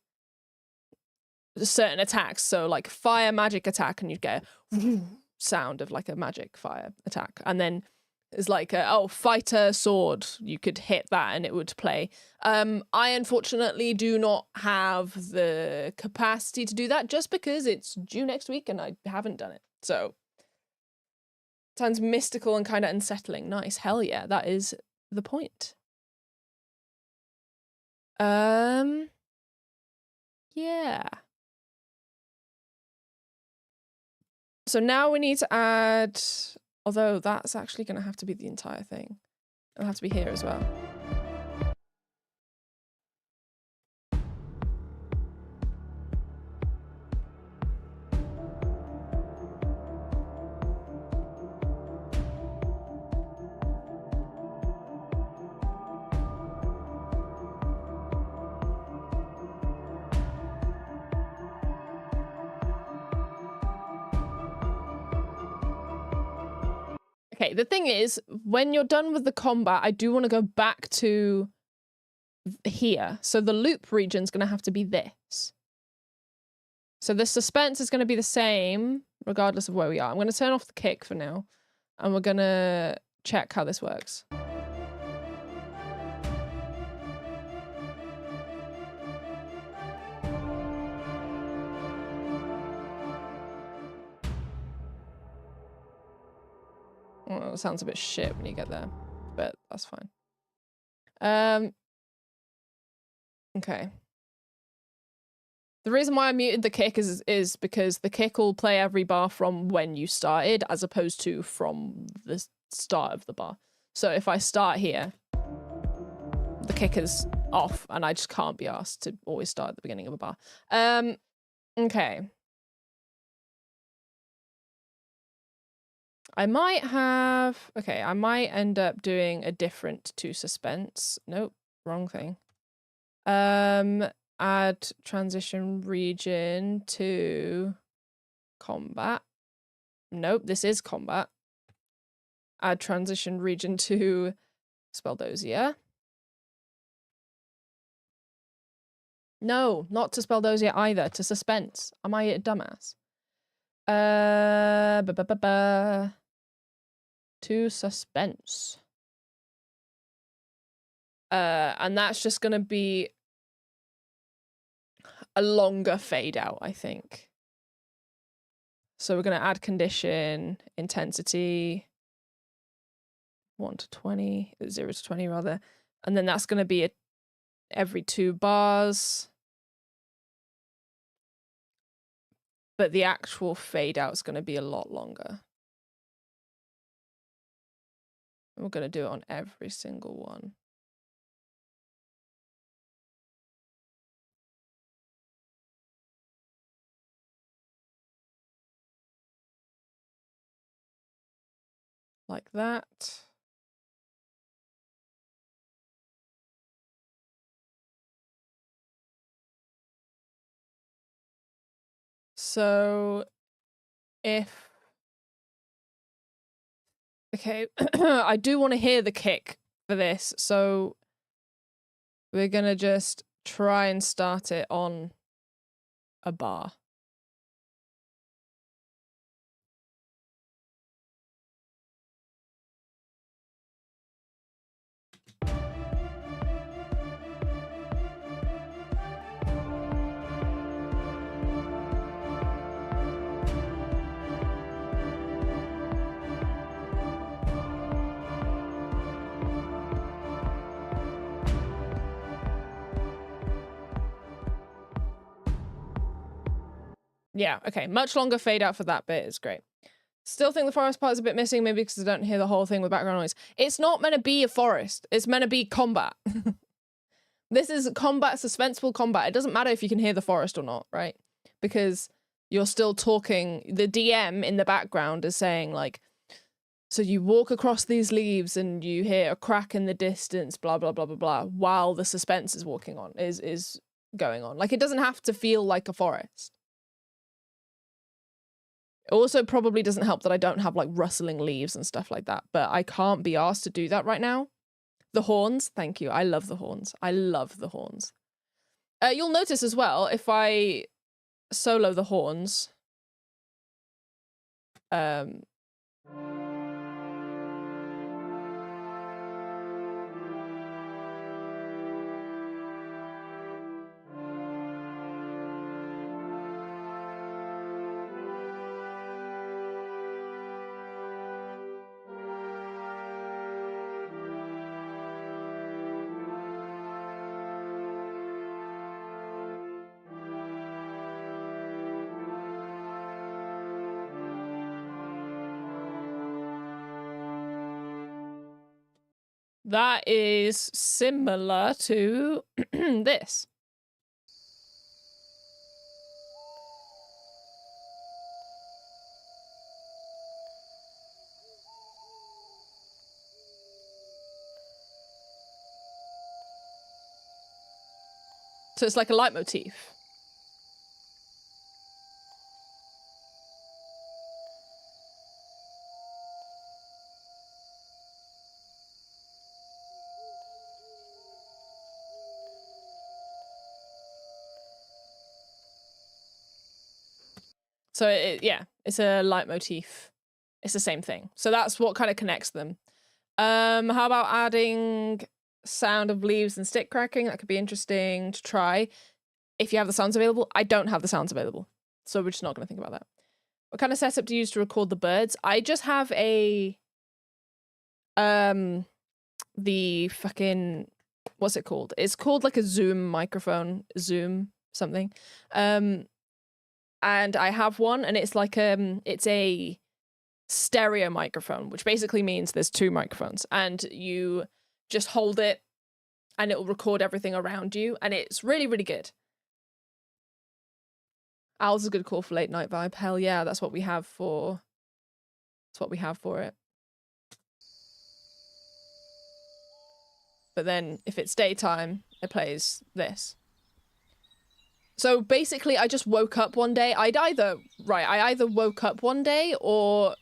certain attacks. So like fire magic attack, and you'd get a sound of like a magic fire attack, and then there's like fighter sword, you could hit that and it would play. I unfortunately do not have the capacity to do that just because it's due next week and I haven't done it. So sounds mystical and kind of unsettling. Nice. Hell yeah, that is the point. Yeah. So now we need to add, although that's actually going to have to be the entire thing. It'll have to be here as well. Okay, the thing is, when you're done with the combat, I do want to go back to here. So the loop region is going to have to be this. So the suspense is going to be the same regardless of where we are. I'm going to turn off the kick for now, and we're going to check how this works. Well, it sounds a bit shit when you get there, but that's fine. Okay. The reason why I muted the kick is because the kick will play every bar from when you started, as opposed to from the start of the bar. So if I start here, the kick is off, and I just can't be asked to always start at the beginning of a bar. Okay. I might end up doing a different to suspense. Nope, wrong thing. Add transition region to combat. Nope, this is combat. Add transition region to Spelldozia. No, not to Spelldozia either, to suspense. Am I a dumbass? To suspense. And that's just gonna be a longer fade out, I think. So we're gonna add condition, intensity, 1 to 20, 0 to 20 rather. And then that's gonna be every 2 bars. But the actual fade out is gonna be a lot longer. We're gonna do it on every single one. Like that. So if... Okay, I do want to hear the kick for this, so we're gonna just try and start it on a bar. Yeah, okay. Much longer fade out for that bit is great. Still think the forest part is a bit missing, maybe because I don't hear the whole thing with background noise. It's not meant to be a forest. It's meant to be combat. This is combat, suspenseful combat. It doesn't matter if you can hear the forest or not, right? Because you're still talking. The DM in the background is saying, like, so you walk across these leaves and you hear a crack in the distance, blah, blah, blah, blah, blah, while the suspense is walking on, is going on. Like, it doesn't have to feel like a forest. It also probably doesn't help that I don't have like rustling leaves and stuff like that, but I can't be asked to do that right now. The horns, thank you. I love the horns. I love the horns. You'll notice as well, if I solo the horns, that is similar to this. So it's like a leitmotif. So yeah, it's a leitmotif. It's the same thing. So that's what kind of connects them. How about adding sound of leaves and stick cracking? That could be interesting to try. If you have the sounds available. I don't have the sounds available, so we're just not going to think about that. What kind of setup do you use to record the birds? I just have a the fucking, what's it called? It's called like a Zoom microphone, Zoom something. And I have one, and it's like it's a stereo microphone, which basically means there's two microphones, and you just hold it and it will record everything around you, and it's really, really good. Owl's a good call for late night vibe. Hell yeah, that's what we have for it. But then if it's daytime, it plays this. So basically I just woke up one day. I either woke up one day or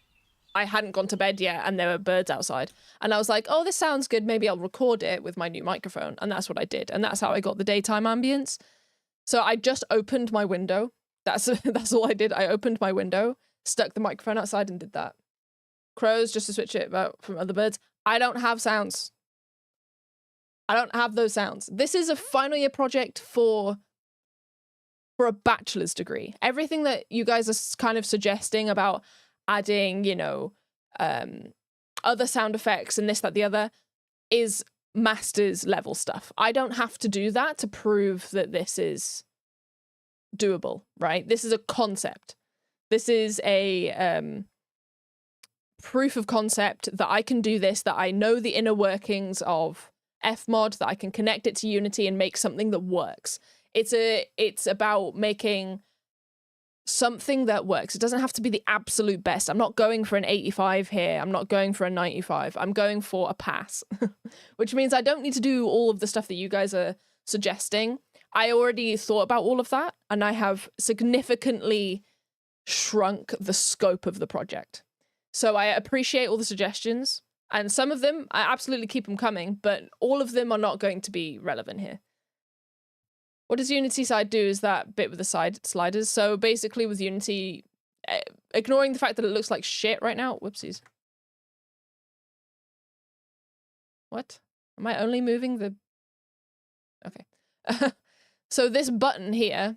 I hadn't gone to bed yet and there were birds outside. And I was like, oh, this sounds good. Maybe I'll record it with my new microphone. And that's what I did. And that's how I got the daytime ambience. So I just opened my window. That's all I did. I opened my window, stuck the microphone outside and did that. Crows, just to switch it about from other birds. I don't have sounds. I don't have those sounds. This is a final year project for a bachelor's degree. Everything that you guys are kind of suggesting about adding, you know, other sound effects and this, that, the other is master's level stuff. I don't have to do that to prove that this is doable, right? This is a concept. This is a proof of concept that I can do this, that I know the inner workings of FMod, that I can connect it to Unity and make something that works. It's about making something that works. It doesn't have to be the absolute best. I'm not going for an 85 here. I'm not going for a 95. I'm going for a pass, which means I don't need to do all of the stuff that you guys are suggesting. I already thought about all of that, and I have significantly shrunk the scope of the project. So I appreciate all the suggestions, and some of them, I absolutely keep them coming, but all of them are not going to be relevant here. What does Unity side do is that bit with the side sliders. So basically with Unity, ignoring the fact that it looks like shit right now, whoopsies. What? Am I only moving the... Okay. So this button here,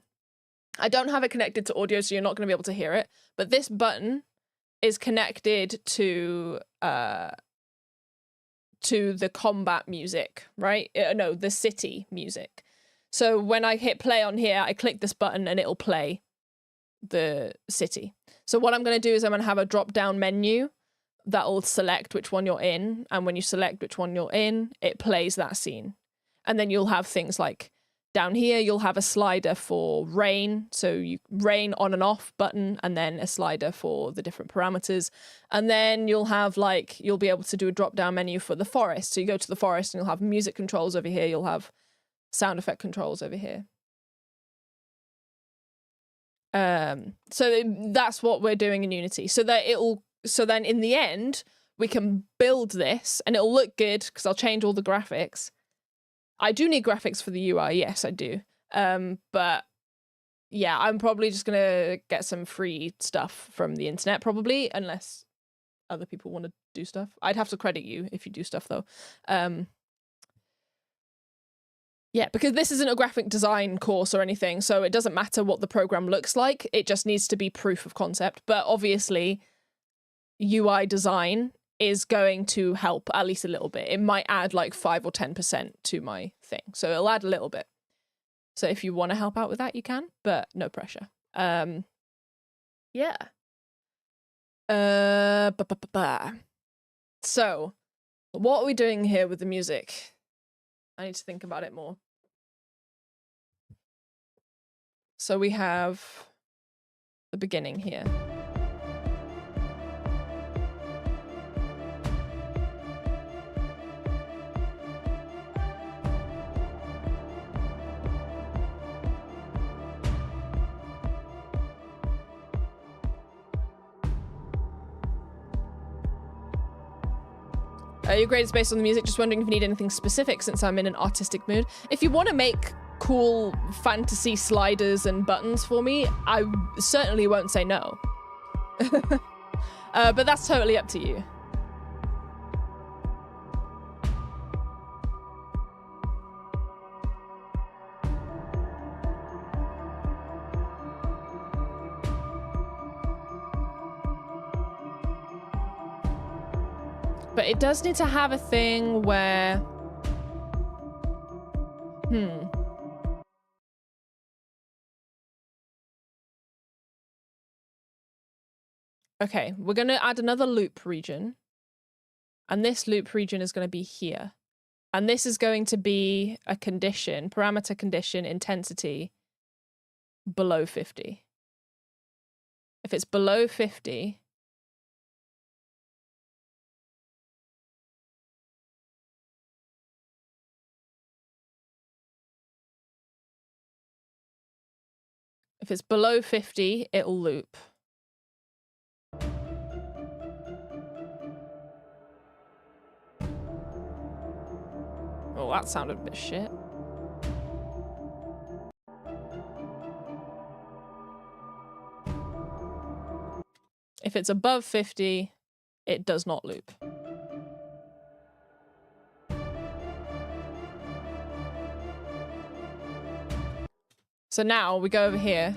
I don't have it connected to audio, so you're not going to be able to hear it. But this button is connected to the combat music, right? No, the city music. So when I hit play on here, I click this button and it'll play the city. So what I'm going to do is I'm going to have a drop-down menu that'll select which one you're in. And when you select which one you're in, it plays that scene. And then you'll have things like down here, you'll have a slider for rain. So you rain on and off button, and then a slider for the different parameters. And then you'll have like, you'll be able to do a drop-down menu for the forest. So you go to the forest and you'll have music controls over here. You'll have sound effect controls over here. So that's what we're doing in Unity. So then in the end, we can build this and it'll look good because I'll change all the graphics. I do need graphics for the UI, yes, I do. But yeah, I'm probably just gonna get some free stuff from the internet, probably, unless other people want to do stuff. I'd have to credit you if you do stuff though. Yeah, because this isn't a graphic design course or anything, so it doesn't matter what the program looks like. It just needs to be proof of concept. But obviously, UI design is going to help at least a little bit. It might add like 5 or 10% to my thing. So it'll add a little bit. So if you want to help out with that, you can, but no pressure. Yeah. So what are we doing here with the music? I need to think about it more. So we have the beginning here. Your grade is based on the music. Just wondering if you need anything specific since I'm in an artistic mood. If you want to make cool fantasy sliders and buttons for me, I certainly won't say no. But that's totally up to you. But it does need to have a thing where... Okay, we're going to add another loop region. And this loop region is going to be here. And this is going to be a condition, parameter condition, intensity, below 50. If it's below 50... If it's below 50, it'll loop. Oh, that sounded a bit shit. If it's above 50, it does not loop. So now we go over here.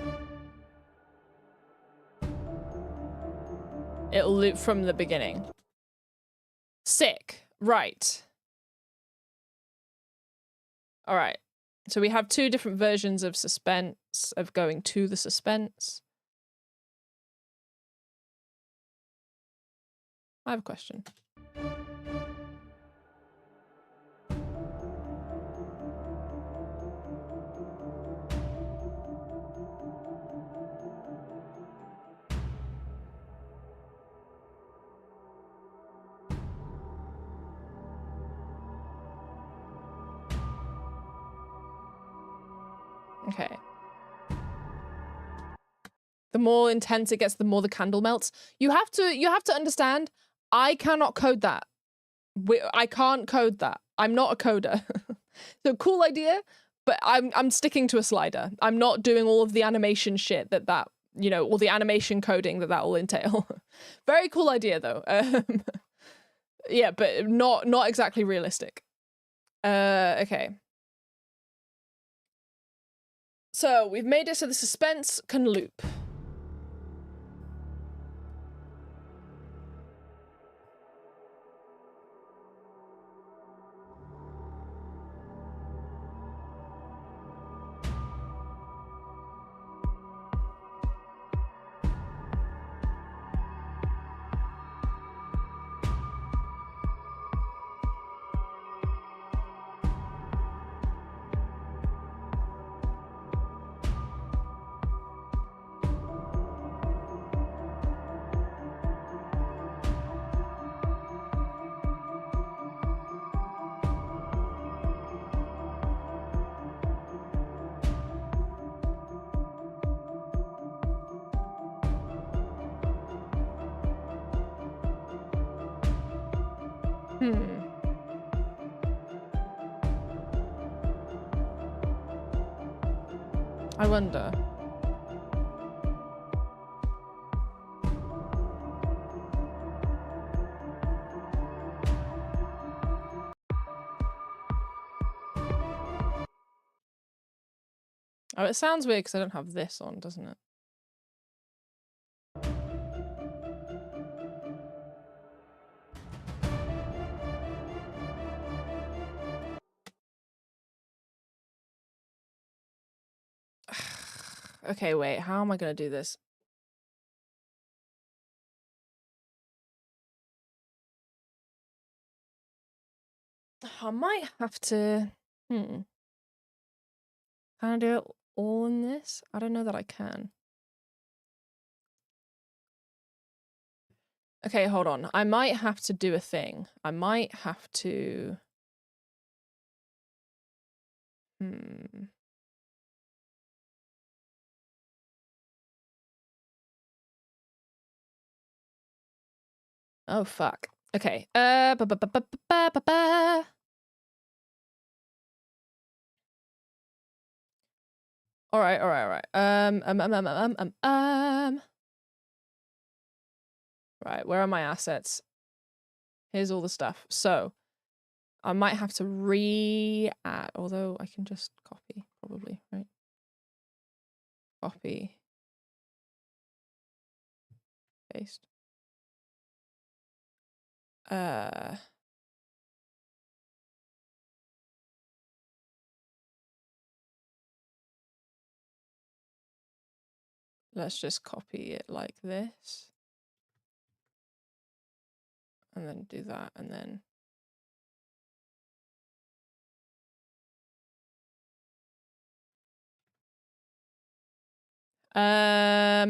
It'll loop from the beginning. Sick. Right. All right. So we have two different versions of suspense, of going to the suspense. I have a question. Okay. The more intense it gets, the more the candle melts. You have to understand, I cannot code that. I can't code that. I'm not a coder. So cool idea, but I'm sticking to a slider. I'm not doing all of the animation shit that you know, all the animation coding that will entail. Very cool idea though. Yeah, but not exactly realistic. Okay. So we've made it so the suspense can loop. I wonder. Oh, it sounds weird because I don't have this on, doesn't it? Okay, wait, how am I gonna do this? I might have to... Can I do it all in this? I don't know that I can. Okay, hold on. I might have to do a thing. I might have to... Oh, fuck. Okay. All right. Right, where are my assets? Here's all the stuff. So I might have to re-add, although I can just copy, probably, right? Copy. Paste. Let's just copy it like this. And then do that, and then...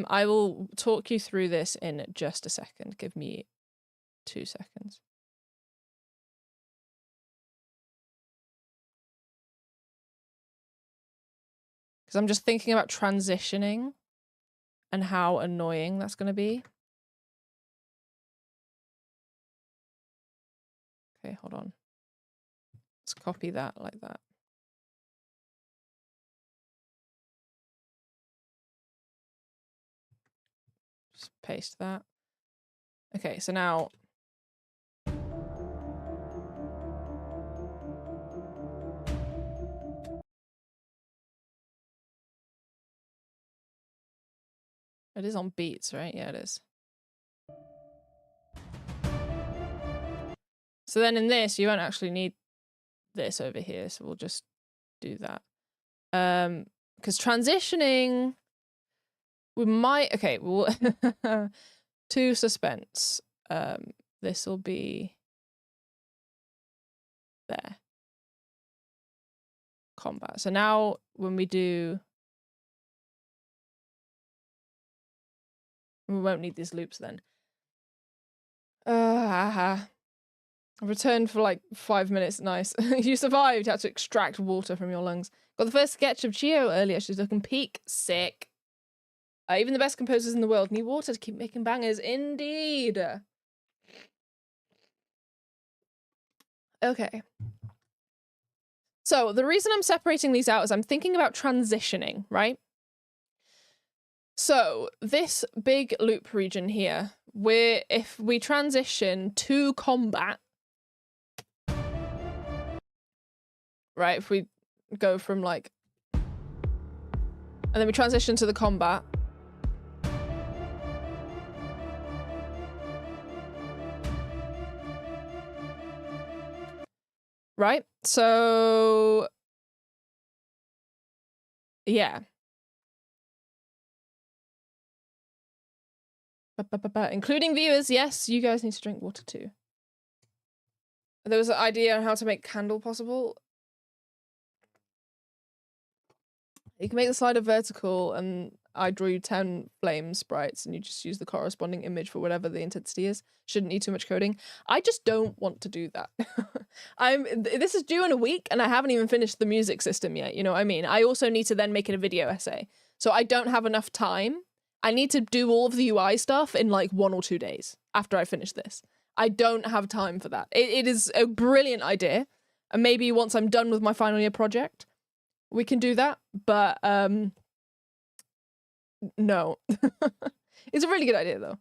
I will talk you through this in just a second. Give me 2 seconds. Because I'm just thinking about transitioning and how annoying that's going to be. Okay, hold on. Let's copy that like that. Just paste that. Okay, so now... It is on beats, right? Yeah, it is. So then in this, you won't actually need this over here, so we'll just do that. Because transitioning... We might... Okay, we'll... to suspense. This will be... There. Combat. So now when we do... We won't need these loops then. I returned for like 5 minutes. Nice. You survived. You had to extract water from your lungs. Got the first sketch of Geo earlier. She's looking peak. Sick. Even the best composers in the world need water to keep making bangers. Indeed. Okay. So the reason I'm separating these out is I'm thinking about transitioning, right? So this big loop region here, where if we transition to combat, right? If we go from like, and then we transition to the combat. Right? So, yeah. Including viewers, yes, you guys need to drink water too. There was an idea on how to make candle possible. You can make the slider vertical and I drew you 10 flame sprites and you just use the corresponding image for whatever the intensity is. Shouldn't need too much coding. I just don't want to do that. This is due in a week and I haven't even finished the music system yet, you know what I mean? I also need to then make it a video essay. So I don't have enough time. I need to do all of the UI stuff in like 1 or 2 days after I finish this. I don't have time for that. It is a brilliant idea. And maybe once I'm done with my final year project, we can do that. But no. It's a really good idea though.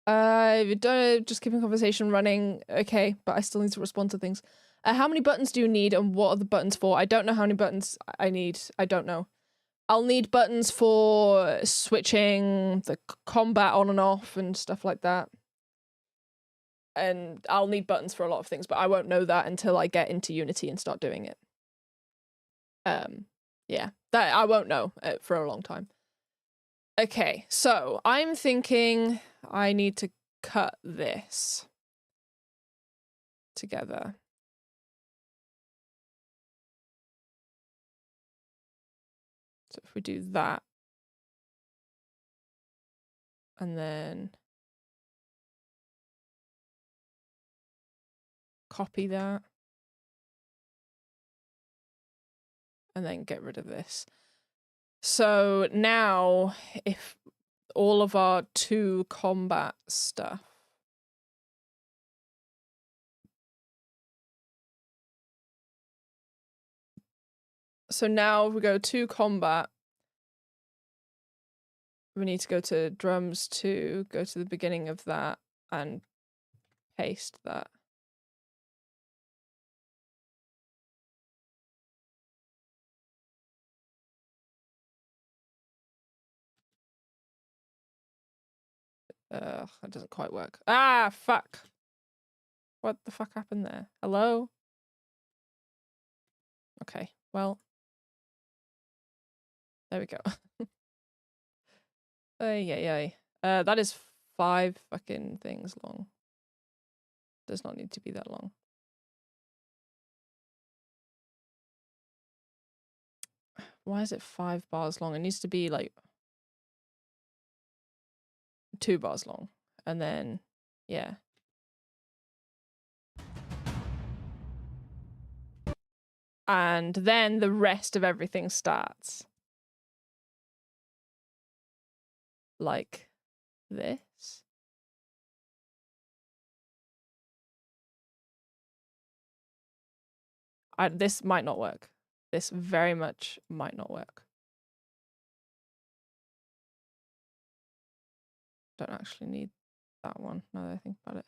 I don't just keeping conversation running. Okay, but I still need to respond to things. How many buttons do you need and what are the buttons for? I don't know how many buttons I need. I don't know. I'll need buttons for switching the combat on and off and stuff like that. And I'll need buttons for a lot of things, but I won't know that until I get into Unity and start doing it. Yeah, that I won't know for a long time. Okay, so I'm thinking I need to cut this together. So if we do that, and then copy that, and then get rid of this. So now, if all of our to combat stuff, So now we go to combat. We need to go to drums 2, go to the beginning of that, and paste that. That doesn't quite work. Ah, fuck. What the fuck happened there? Hello? Okay, well. There we go. Yay. That is 5 fucking things long. Does not need to be that long. Why is it 5 bars long? It needs to be like 2 bars long. And then, yeah. And then the rest of everything starts. Like this. This might not work. This very much might not work. Don't actually need that one now that I think about it.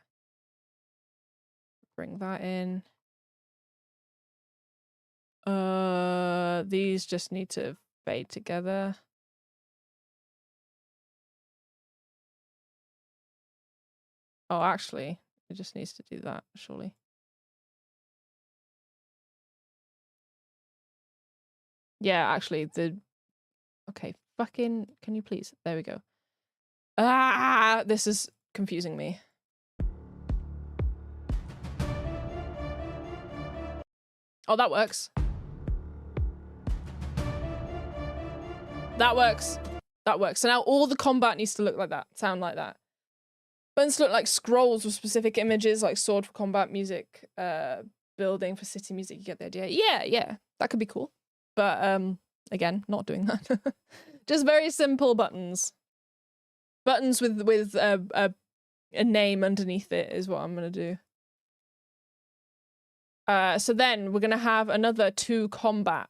Bring that in. These just need to fade together. Oh, actually, it just needs to do that, surely. Yeah, actually, okay, fucking, can you please? There we go. Ah, this is confusing me. Oh, that works. That works. That works. So now all the combat needs to look like that, sound like that. Buttons look like scrolls with specific images, like sword for combat, music, building for city music. You get the idea. Yeah, that could be cool. But again, not doing that. Just very simple buttons. Buttons with a name underneath it is what I'm gonna do. So then we're gonna have another 2 combat.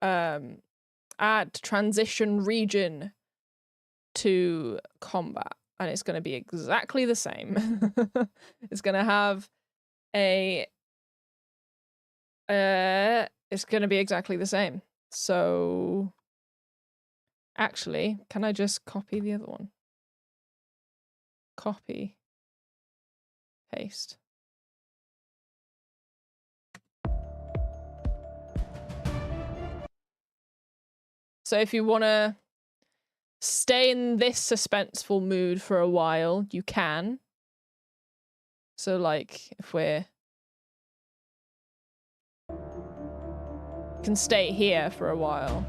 Add transition region to combat, and it's gonna be exactly the same. It's gonna have a it's gonna be exactly the same. So actually, can I just copy the other one? Copy. Paste. So if you want to stay in this suspenseful mood for a while, you can. So like if we can stay here for a while.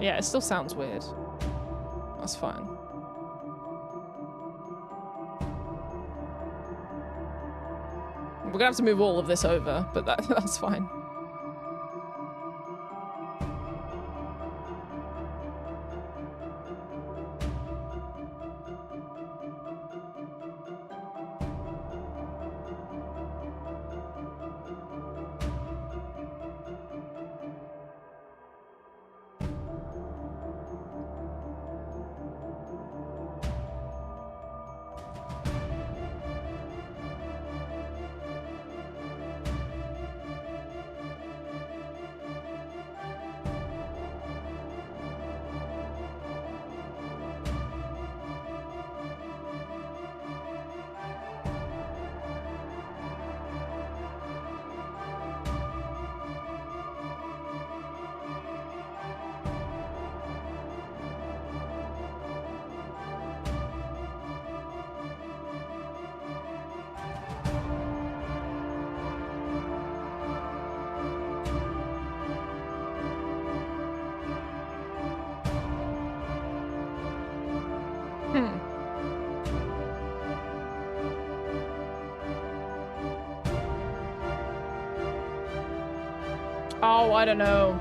Yeah, it still sounds weird. That's fine. We're gonna have to move all of this over, but that's fine. Oh, I don't know.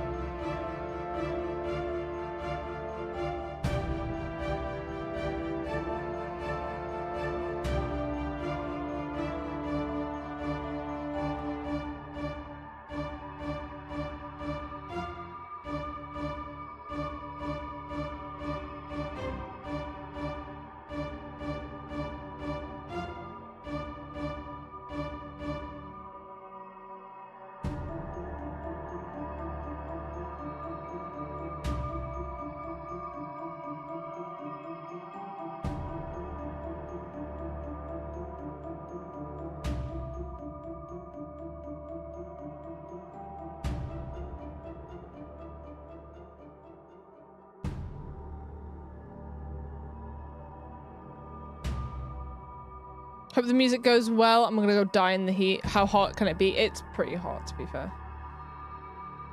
Hope the music goes well. I'm gonna go die in the heat. How hot can it be? It's pretty hot, to be fair.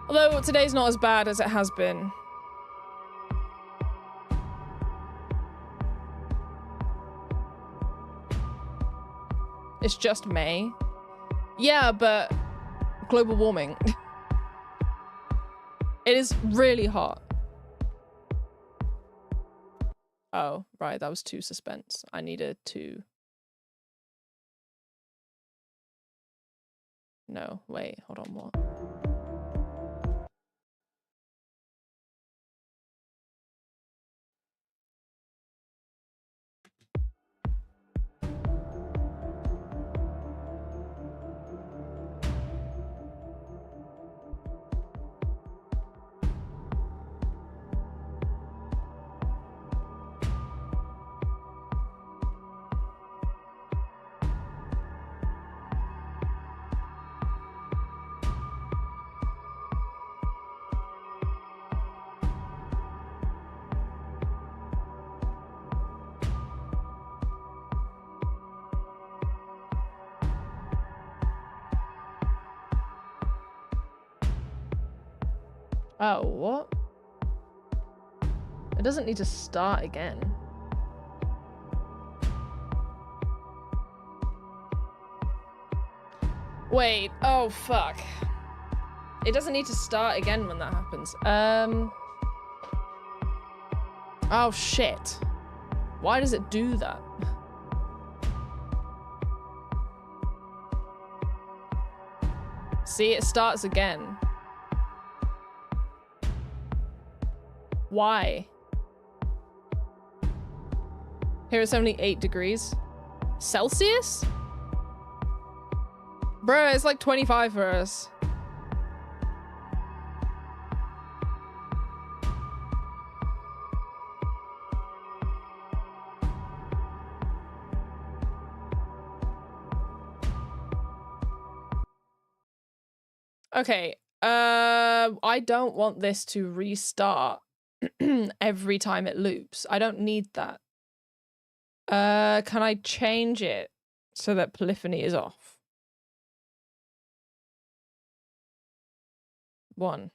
Although today's not as bad as it has been. It's just May. Yeah, but global warming. It is really hot. Oh, right, that was 2 suspense. I needed 2. No, wait, hold on, what? Oh, what? It doesn't need to start again. Wait, oh fuck. It doesn't need to start again when that happens. Oh shit. Why does it do that? See, it starts again. Why? Here it's only 8 degrees. Celsius? Bruh, it's like 25 for us. Okay, I don't want this to restart every time it loops. I don't need that. Can I change it so that polyphony is off? 1.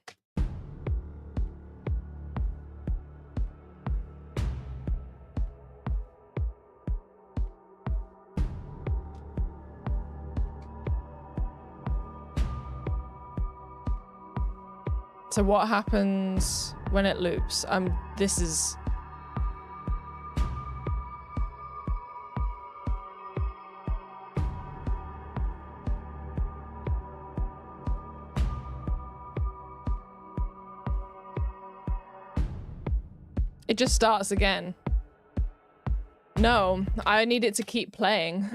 So what happens when it loops? This is... It just starts again. No, I need it to keep playing.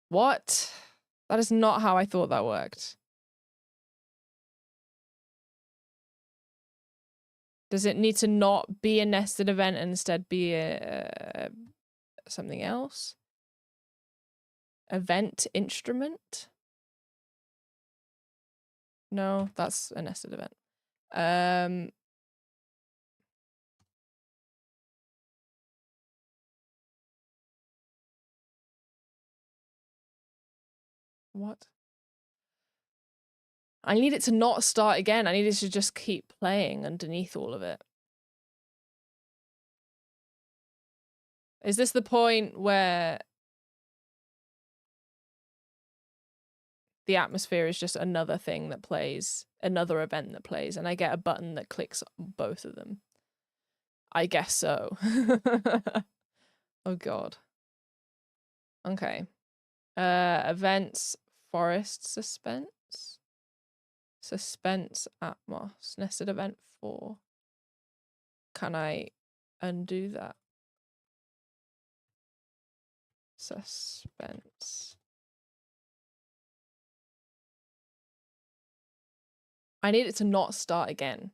What? That is not how I thought that worked. Does it need to not be a nested event and instead be something else? Event instrument? No, that's a nested event. What? I need it to not start again. I need it to just keep playing underneath all of it. Is this the point where... the atmosphere is just another thing that plays, another event that plays, and I get a button that clicks on both of them. I guess so. Oh god. Okay. Events, forest, suspense. Suspense, Atmos. Nested event 4. Can I undo that? Suspense. I need it to not start again.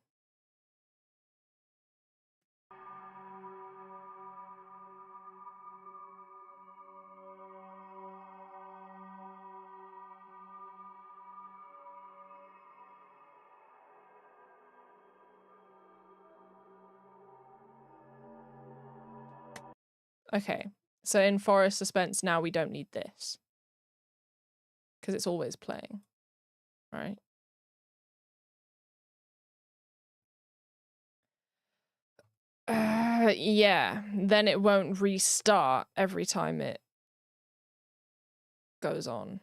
Okay, so in forest suspense now we don't need this. Because it's always playing, right? Yeah, then it won't restart every time it goes on.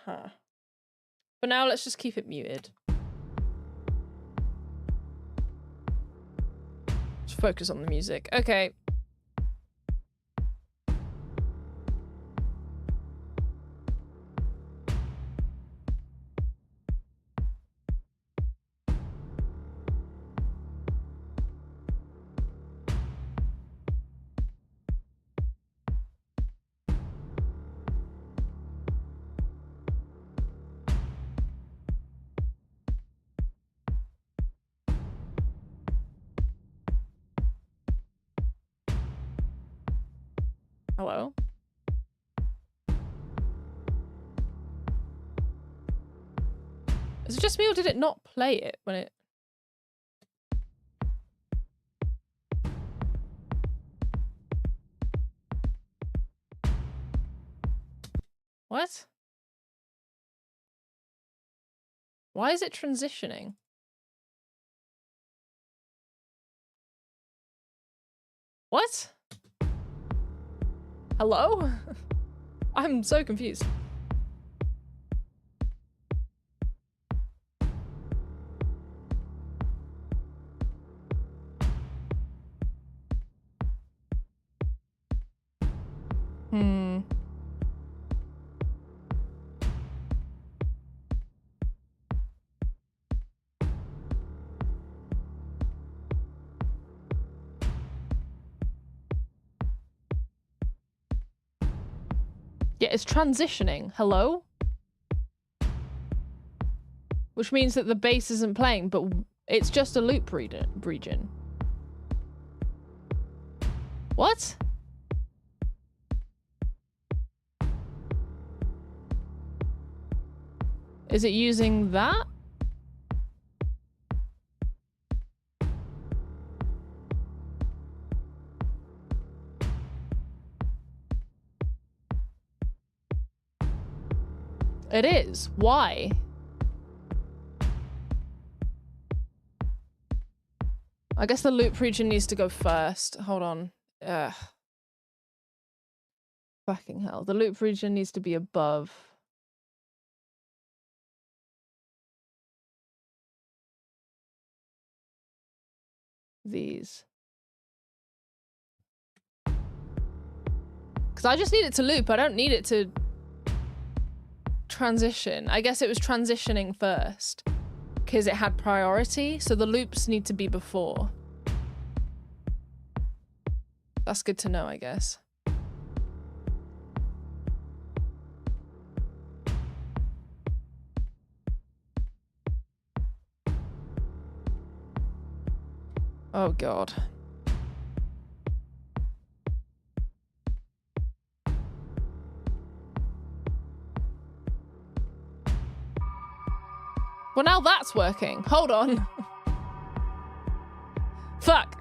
Huh. But now let's just keep it muted. Just focus on the music. Okay. Hello? Is it just me or did it not play it when it... What? Why is it transitioning? What? Hello? I'm so confused. Yeah, it's transitioning. Hello? Which means that the bass isn't playing, but it's just a loop region. What? Is it using that? It is. Why? I guess the loop region needs to go first. Hold on. Ugh. Fucking hell. The loop region needs to be above. These. Because I just need it to loop. I don't need it to transition. I guess it was transitioning first. Because it had priority. So the loops need to be before. That's good to know, I guess. Oh god. Well, now that's working. Hold on. Fuck.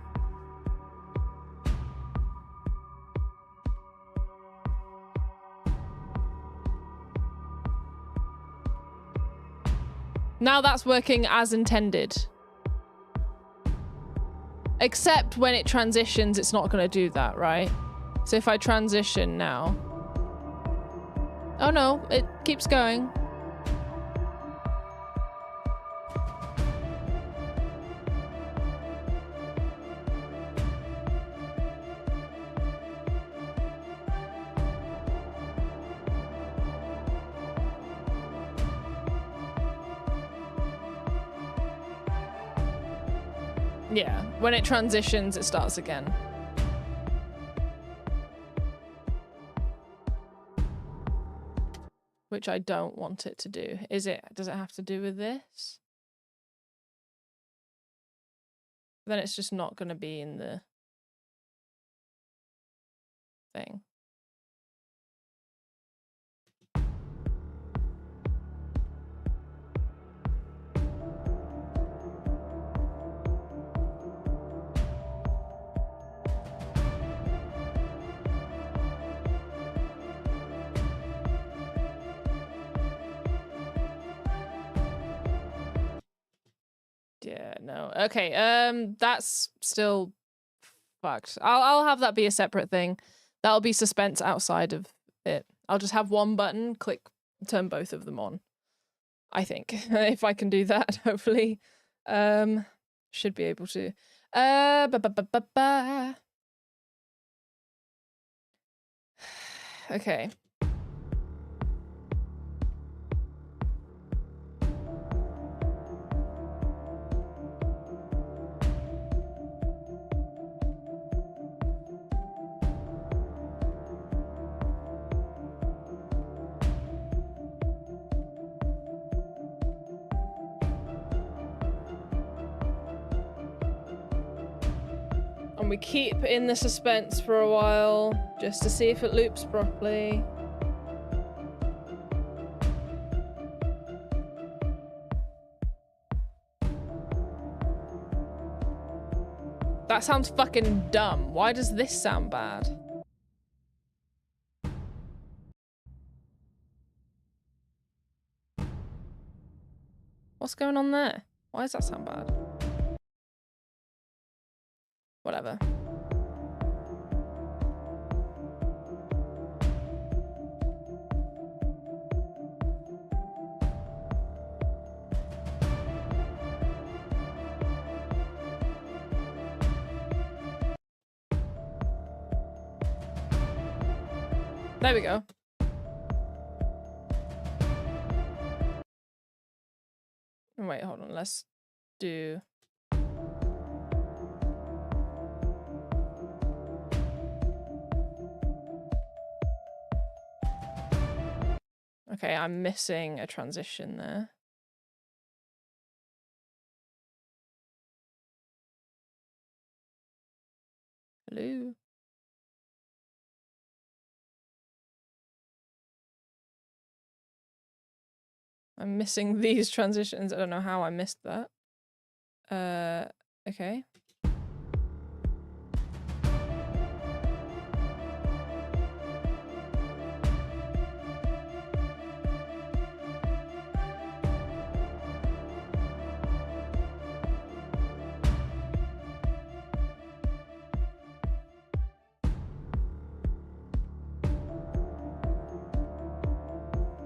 Now that's working as intended. Except when it transitions, it's not going to do that, right? So if I transition now... Oh no, it keeps going. Yeah, when it transitions, it starts again. Which I don't want it to do. Does it have to do with this? Then it's just not going to be in the thing. Yeah, no. Okay, that's still fucked. I'll have that be a separate thing. That'll be suspense outside of it. I'll just have one button, click, turn both of them on. I think. If I can do that, hopefully. Should be able to. Okay. And we keep in the suspense for a while, just to see if it loops properly. That sounds fucking dumb. Why does this sound bad? What's going on there? Why does that sound bad? Whatever. There we go. Wait, hold on. Let's do... Okay, I'm missing a transition there. Hello? I'm missing these transitions. I don't know how I missed that. Okay.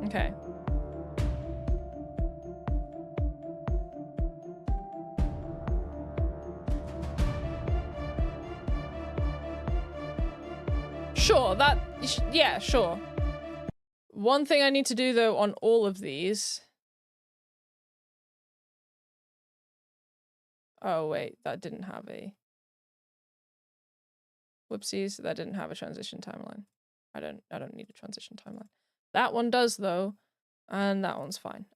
Okay. Sure, yeah, sure. One thing I need to do, though, on all of these... Oh, wait, that didn't have a... Whoopsies, that didn't have a transition timeline. I don't need a transition timeline. That one does, though, and that one's fine.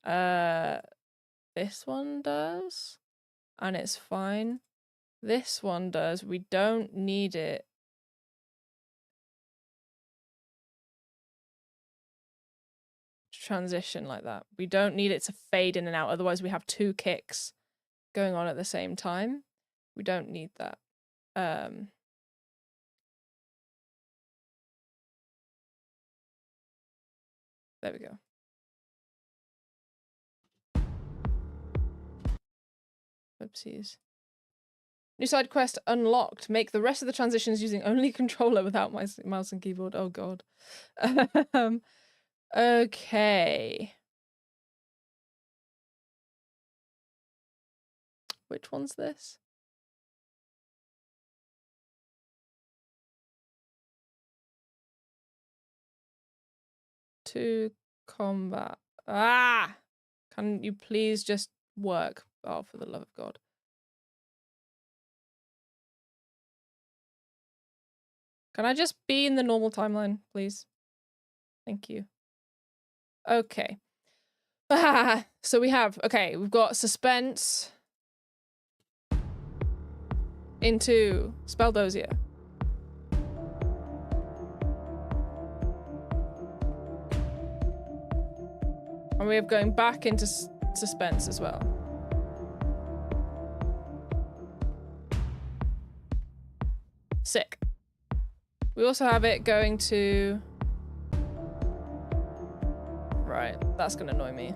This one does, and it's fine. This one does. We don't need it. Transition like that. We don't need it to fade in and out, otherwise we have two kicks going on at the same time. We don't need that. There we go. Ellipses. New side quest unlocked. Make the rest of the transitions using only controller without mouse and keyboard. Oh god. Okay. Which one's this? To combat. Ah! Can you please just work? Oh, for the love of God. Can I just be in the normal timeline, please? Thank you. Okay. So we have, okay, we've got suspense into Spelldozia. And we have going back into suspense as well. Sick. We also have it going to... Right, that's gonna annoy me.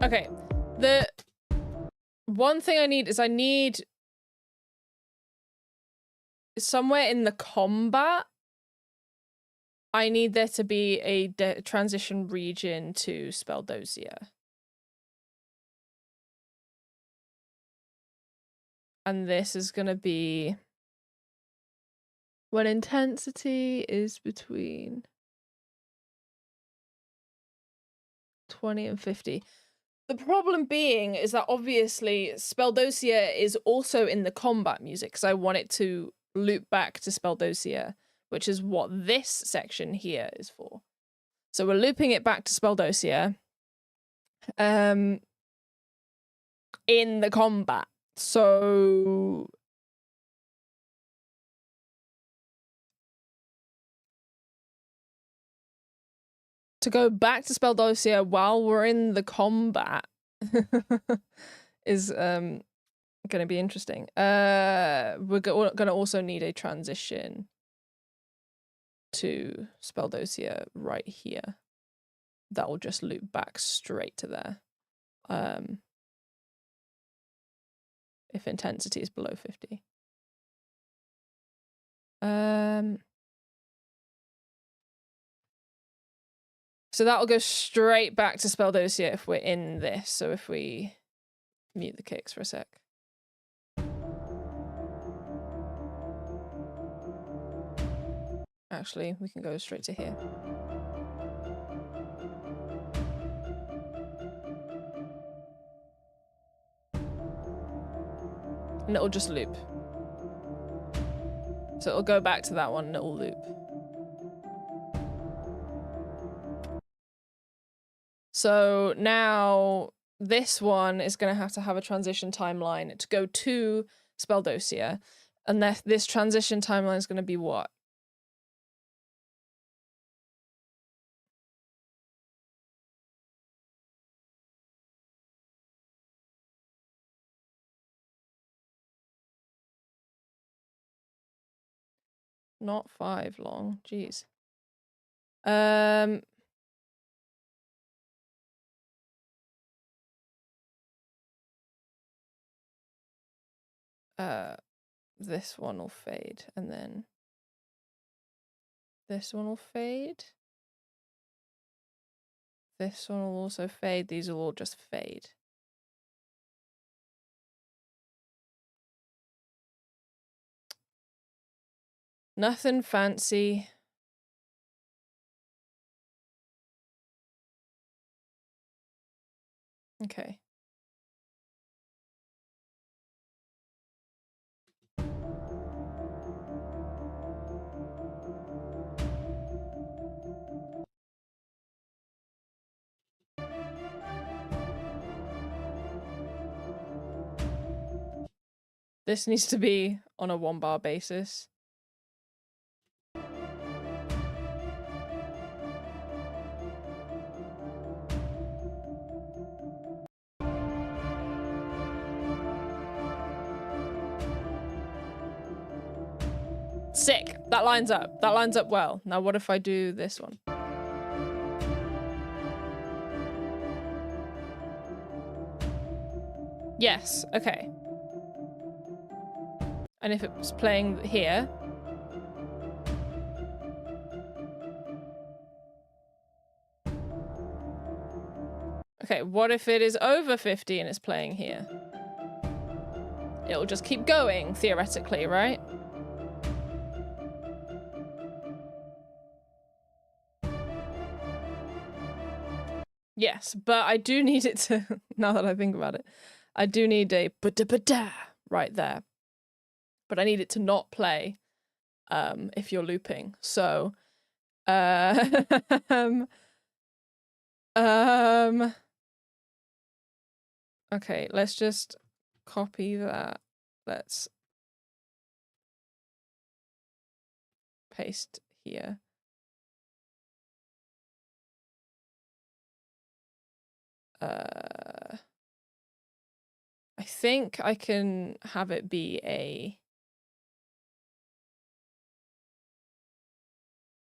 Okay, the one thing I need is somewhere in the combat, I need there to be a transition region to Spelldozia. And this is gonna be when intensity is between 20 and 50. The problem being is that obviously Spelldozia is also in the combat music because I want it to loop back to Spelldozia, which is what this section here is for. So we're looping it back to Spelldozia in the combat. So to go back to Spelldozia while we're in the combat is going to be interesting. We're going to also need a transition to Spelldozia right here. That will just loop back straight to there. If intensity is below 50. So that will go straight back to Spelldozia if we're in this. So if we mute the kicks for a sec. Actually, we can go straight to here. And it'll just loop. So it'll go back to that one and it'll loop. So now this one is going to have a transition timeline to go to Spelldozia. And this transition timeline is going to be what? Not 5 long. Jeez. This one will fade, and then this one will fade. This one will also fade. These will all just fade. Nothing fancy. Okay. This needs to be on a 1-bar basis. Sick. That lines up. That lines up well. Now what if I do this one? Yes. Okay. And if it was playing here. Okay, what if it is over 50 and it's playing here? It'll just keep going, theoretically, right? Yes, but I do need it to, now that I think about it, I do need a ba-da-ba-da right there. But I need it to not play if you're looping. So, okay, let's just copy that. Let's paste here. I think I can have it be a...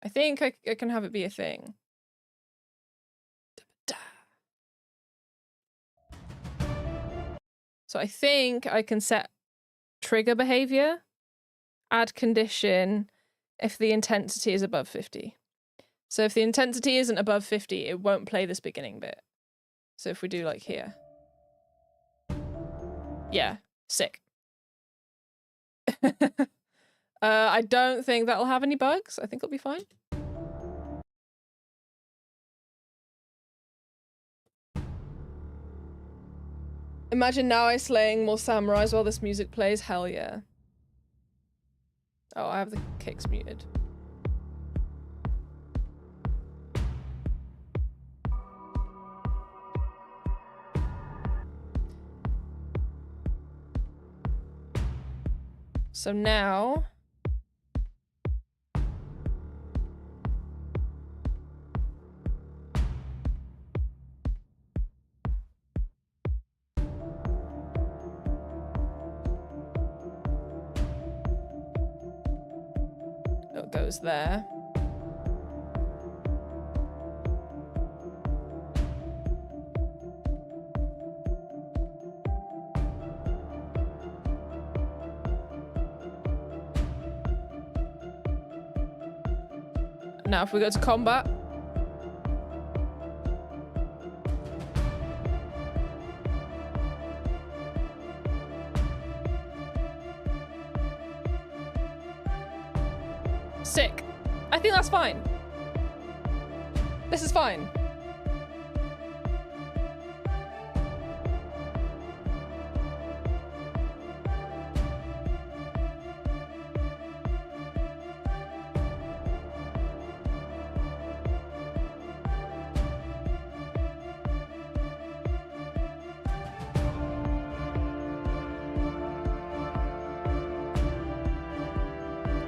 I think I can have it be a thing. So I think I can set trigger behavior, add condition if the intensity is above 50. So if the intensity isn't above 50, it won't play this beginning bit. So if we do like here. Yeah, sick. I don't think that'll have any bugs. I think it'll be fine. Imagine now I slaying more samurais while this music plays. Hell yeah. Oh, I have the kicks muted. So now... it goes there. Now if we go to combat. Sick. I think that's fine. This is fine.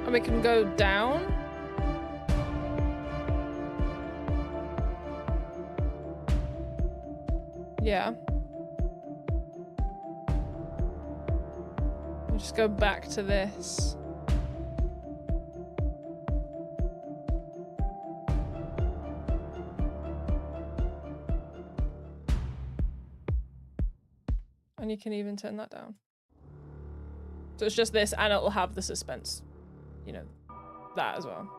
And we can go down. Yeah. We'll just go back to this. And you can even turn that down. So it's just this, and it'll have the suspense. You know, that as well.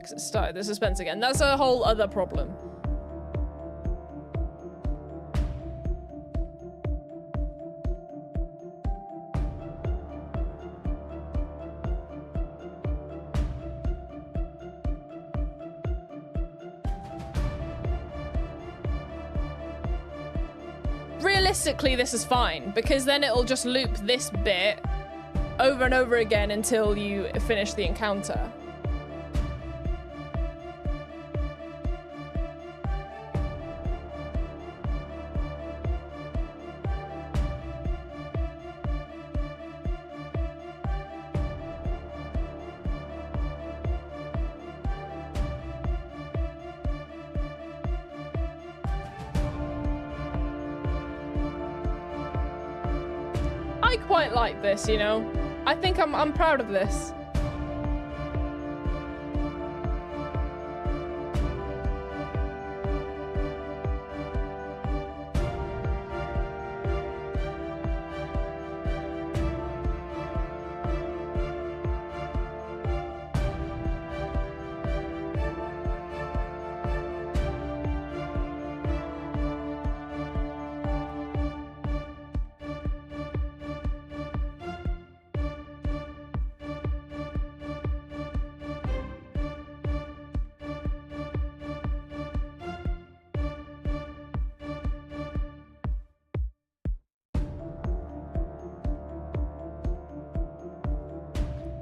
It started the suspense again. That's a whole other problem. Realistically, this is fine, because then it'll just loop this bit over and over again until you finish the encounter. I quite like this, you know? I think I'm proud of this.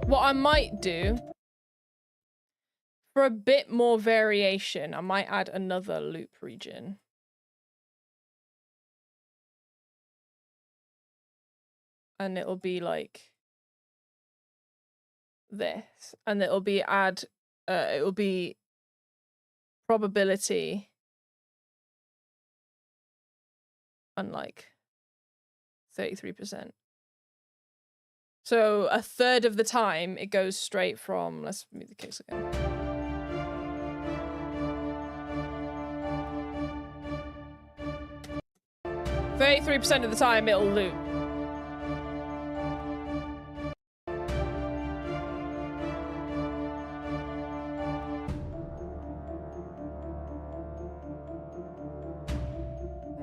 What I might do, for a bit more variation, I might add another loop region. And it'll be like this. And it'll be it'll be probability and like 33%. So a third of the time it goes straight from, let's move the case again. %33% of the time it'll loop.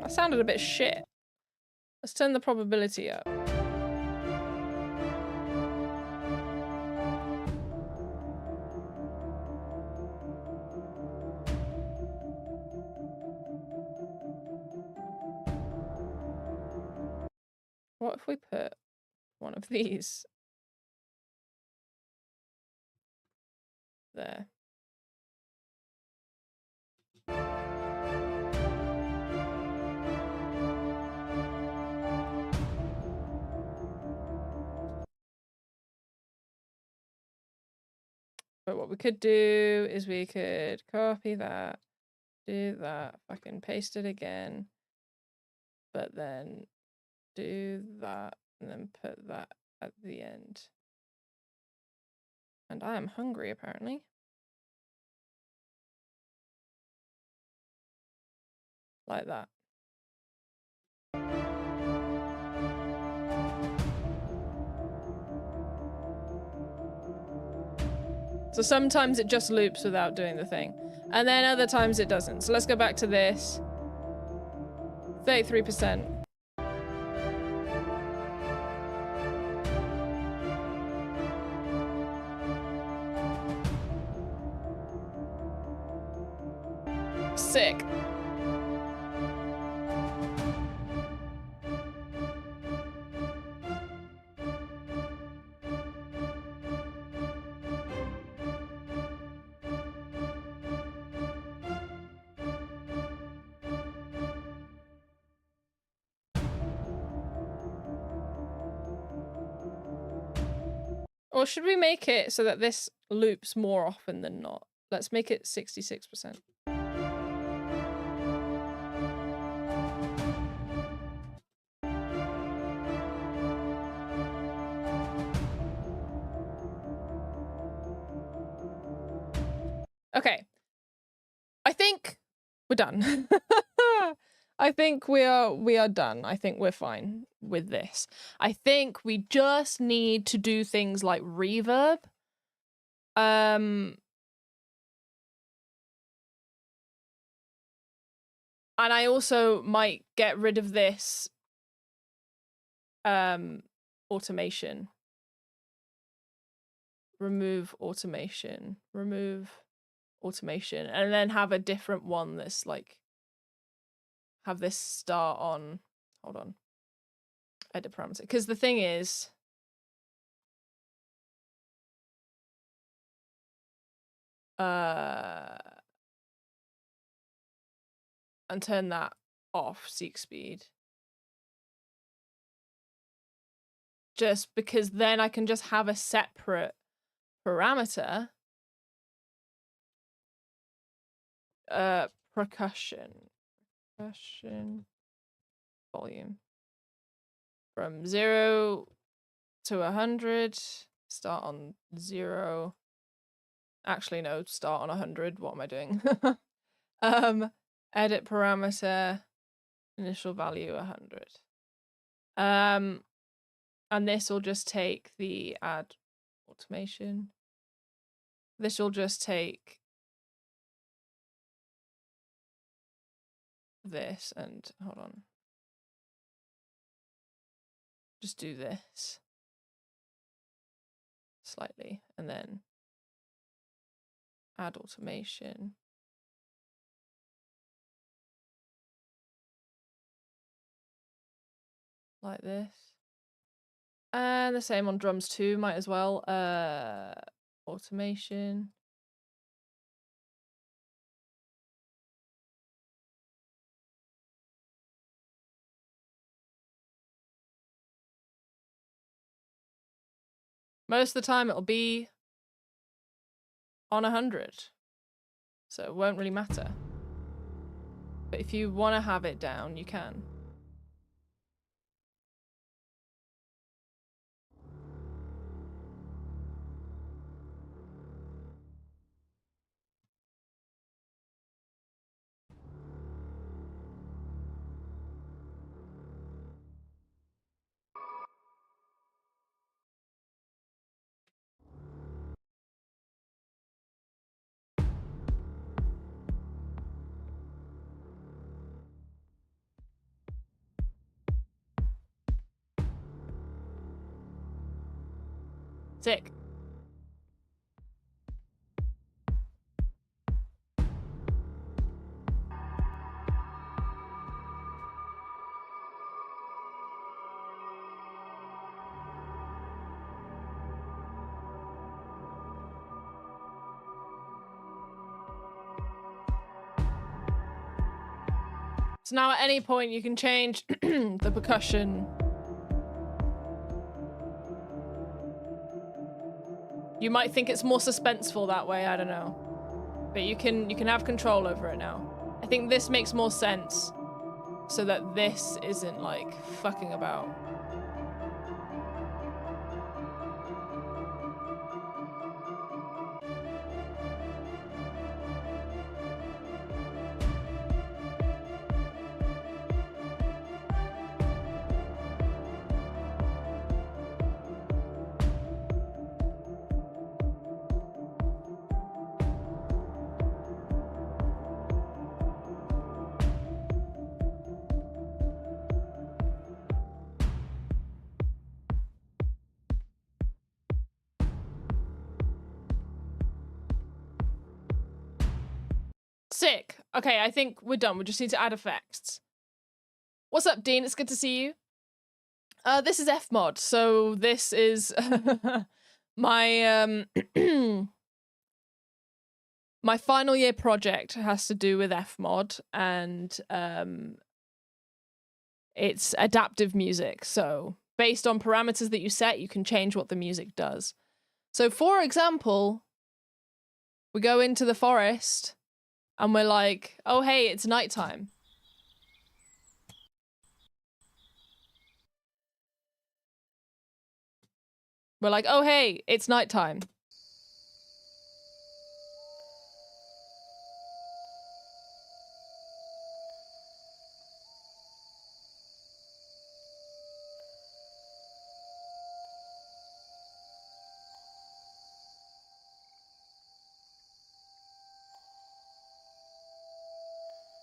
That sounded a bit shit. Let's turn the probability up. What if we put one of these there? But what we could do is we could copy that, do that, fucking paste it again, but then do that and then put that at the end. And I am hungry, apparently. Like that. So sometimes it just loops without doing the thing. And then other times it doesn't. So let's go back to this. 33%. Sick. Or should we make it so that this loops more often than not? Let's make it 66%. Okay. I think we're done. I think we are done. I think we're fine with this. I think we just need to do things like reverb. And I also might get rid of this automation. Remove automation. Remove automation. And then have a different one that's like, have this start on, hold on, edit parameter. Because the thing is, and turn that off, seek speed. Just because then I can just have a separate parameter. Percussion volume. From 0 to 100, start on 0. Actually, no, start on 100. What am I doing? Edit parameter, initial value 100. And this will just take the add automation. This will just take this and hold on. Just do this slightly and then add automation. Like this. And the same on drums too, might as well. Automation. Most of the time it'll be on 100. So it won't really matter. But if you want to have it down, you can. Sick. So now at any point you can change the percussion. You might think it's more suspenseful that way, I don't know. But you can have control over it now. I think this makes more sense so that this isn't like fucking about. Sick. Okay, I think we're done. We just need to add effects. What's up, Dean? It's good to see you. This is FMod. So this is my my final year project has to do with FMod, and it's adaptive music. So based on parameters that you set, you can change what the music does. So, for example, we go into the forest and we're like, oh, hey, it's nighttime. We're like, oh, hey, it's nighttime.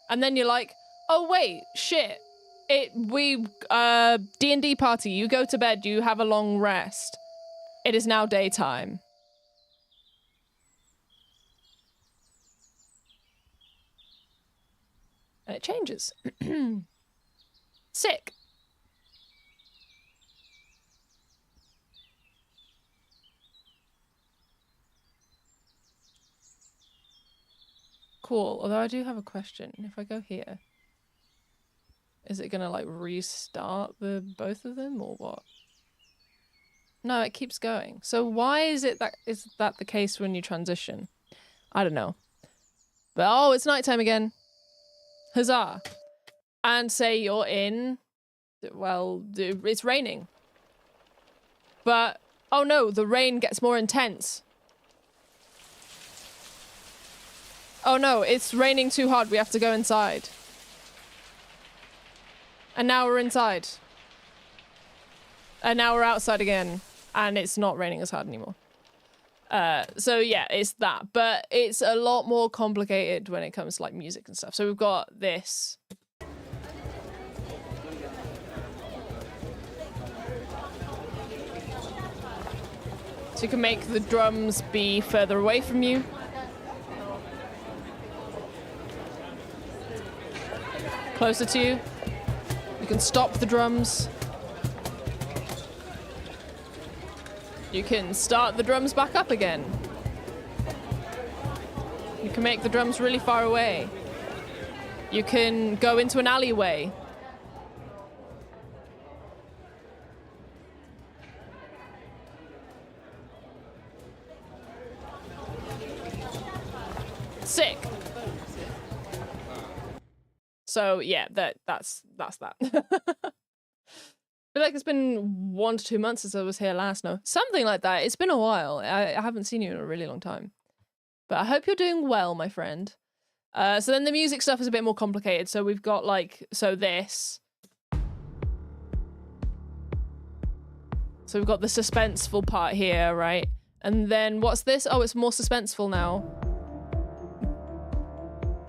And then you're like, oh, wait, shit. D&D party, you go to bed, you have a long rest. It is now daytime. And it changes. Sick. Cool. Although I do have a question. If I go here, is it gonna like restart the both of them or what? No, it keeps going. So why is that the case when you transition? I don't know. But oh, it's nighttime again. Huzzah. And say you're in, well, it's raining. But oh no, the rain gets more intense. Oh no, it's raining too hard. We have to go inside. And now we're inside. And now we're outside again. And it's not raining as hard anymore. So yeah, it's that. But it's a lot more complicated when it comes to like music and stuff. So we've got this. So you can make the drums be further away from you. Closer to you. You can stop the drums. You can start the drums back up again. You can make the drums really far away. You can go into an alleyway. Sick. So yeah, that's that. I feel like it's been 1 to 2 months since I was here last. No, something like that. It's been a while. I haven't seen you in a really long time. But I hope you're doing well, my friend. So then the music stuff is a bit more complicated. So we've got like, this. So we've got the suspenseful part here, right? And then what's this? Oh, it's more suspenseful now.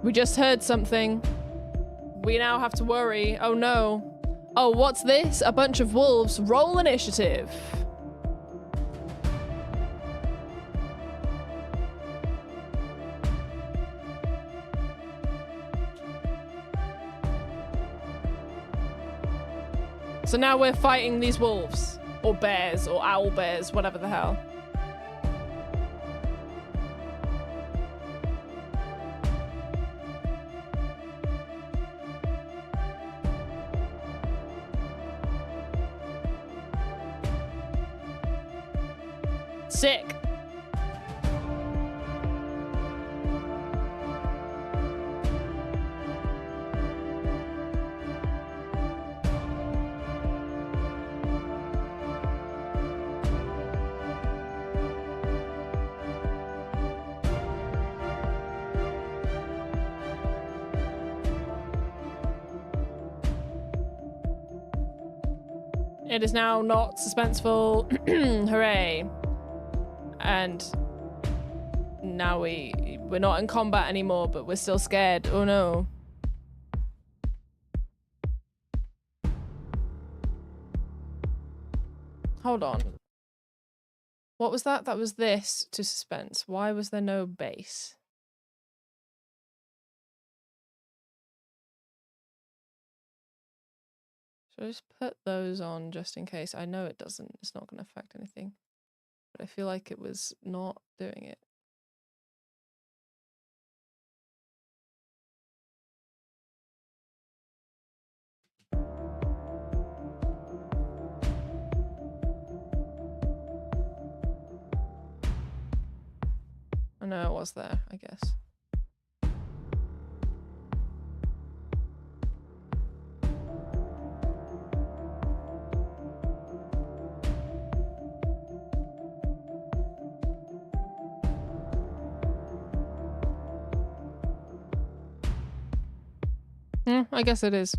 We just heard something. We now have to worry. Oh no. Oh, what's this? A bunch of wolves. Roll initiative. So now we're fighting these wolves. Or bears, or owl bears, whatever the hell. Sick. It is now not suspenseful. Hooray. And now we're not in combat anymore, but we're still scared. Oh no. Hold on. What was that? That was this to suspense. Why was there no bass? Should I just put those on just in case? I know it doesn't. It's not going to affect anything. But I feel like it was not doing it. I know it was there, I guess. I guess it is.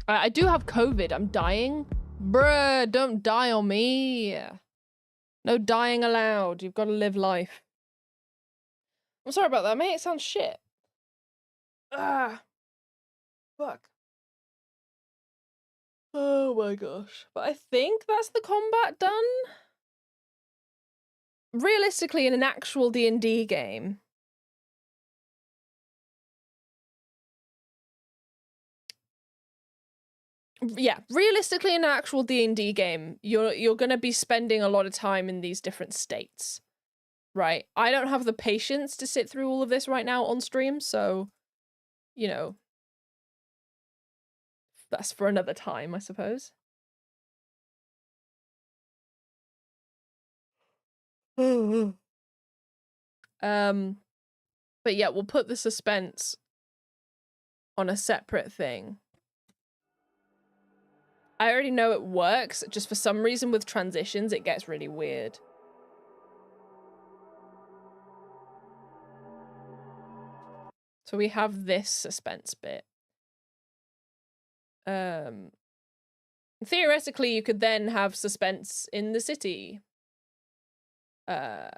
I do have COVID. I'm dying. Bruh, don't die on me. No dying allowed. You've got to live life. I'm sorry about that, mate. It sounds shit. Ah. Fuck. Oh my gosh. But I think that's the combat done. Realistically, in an actual D&D game, yeah, realistically in an actual D&D game, you're going to be spending a lot of time in these different states. Right? I don't have the patience to sit through all of this right now on stream, so you know, that's for another time, I suppose. But yeah, we'll put the suspense on a separate thing. I already know it works, just for some reason with transitions it gets really weird. So we have this suspense bit. Theoretically you could then have suspense in the city. So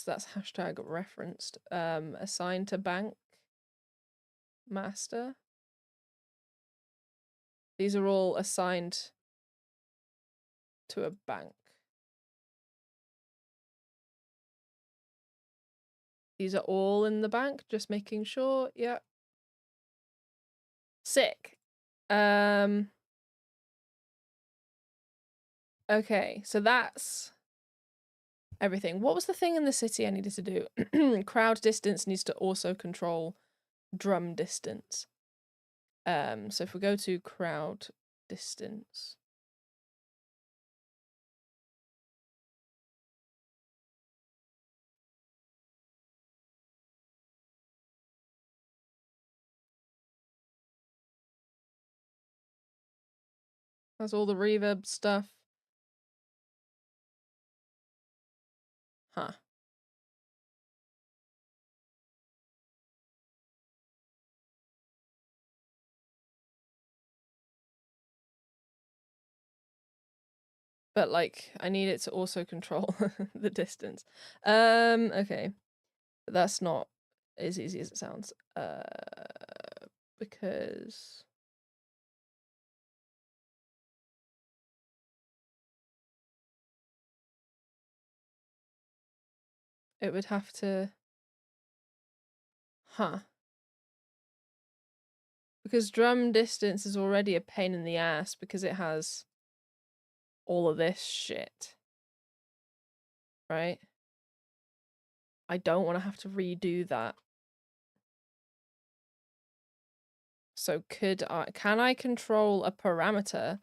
that's hashtag referenced. Assigned to bank master. These are all assigned to a bank. These are all in the bank, just making sure. Yeah. Sick. Okay, so that's everything. What was the thing in the city I needed to do? Crowd distance needs to also control drum distance. So if we go to crowd distance. That's all the reverb stuff. Huh. But like, I need it to also control the distance. Okay. But that's not as easy as it sounds. Because it would have to... Huh. Because drum distance is already a pain in the ass because it has all of this shit. Right? I don't want to have to redo that. So can I control a parameter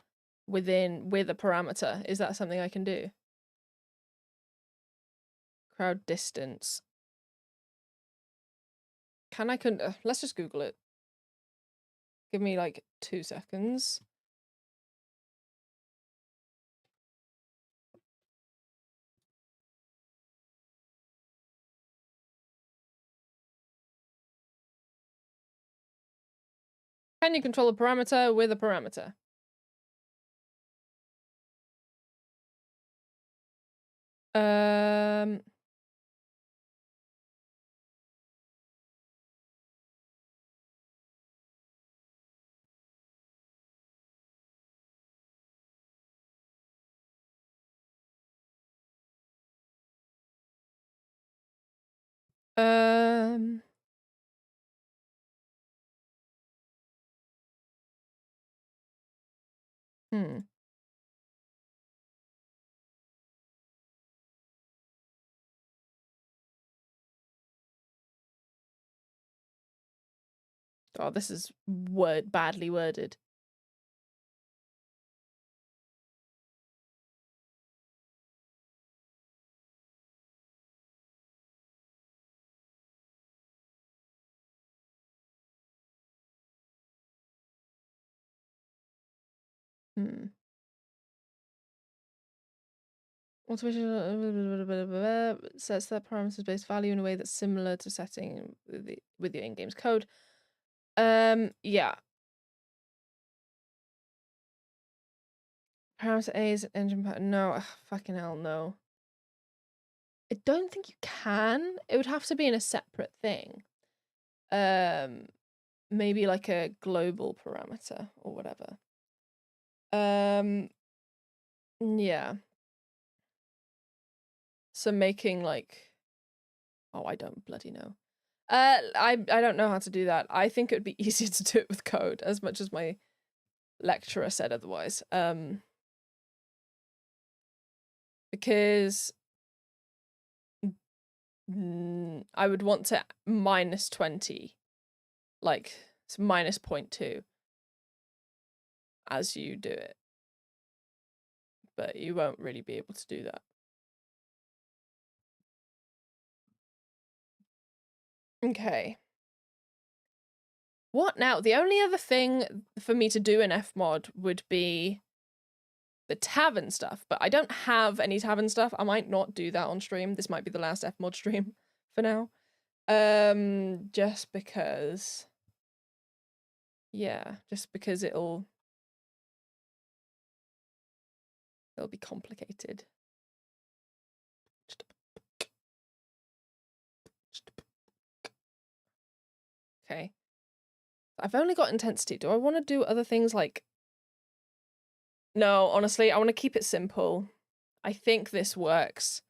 with a parameter? Is that something I can do? Crowd distance. Let's just Google it. Give me like 2 seconds. Can you control a parameter with a parameter? Hmm. Oh, this is badly worded. Automation sets that parameters-based value in a way that's similar to setting with your in-game's code. Yeah. Parameter A is an engine pattern. No, fucking hell, no. I don't think you can. It would have to be in a separate thing. Maybe like a global parameter or whatever. Yeah. So making like, oh, I don't bloody know. I don't know how to do that. I think it would be easier to do it with code, as much as my lecturer said otherwise. Because I would want to -20, like it's -0.2 as you do it. But you won't really be able to do that. Okay. What now? The only other thing for me to do in FMod would be the tavern stuff, but I don't have any tavern stuff. I might not do that on stream. This might be the last FMod stream for now. Just because... Yeah, just because it'll be complicated. Okay. I've only got intensity. Do I want to do other things like... No, honestly, I want to keep it simple. I think this works.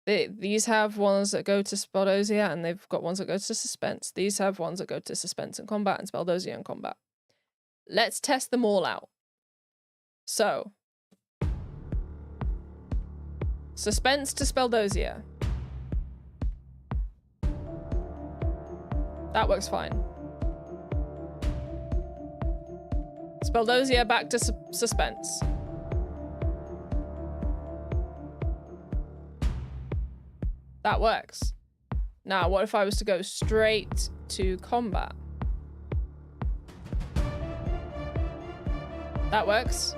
These have ones that go to Speldosia, and they've got ones that go to suspense. These have ones that go to suspense and combat, and Speldosia and combat. Let's test them all out. So, suspense to Speldosia. That works fine. Speldosia back to suspense. That works. Now, what if I was to go straight to combat? That works.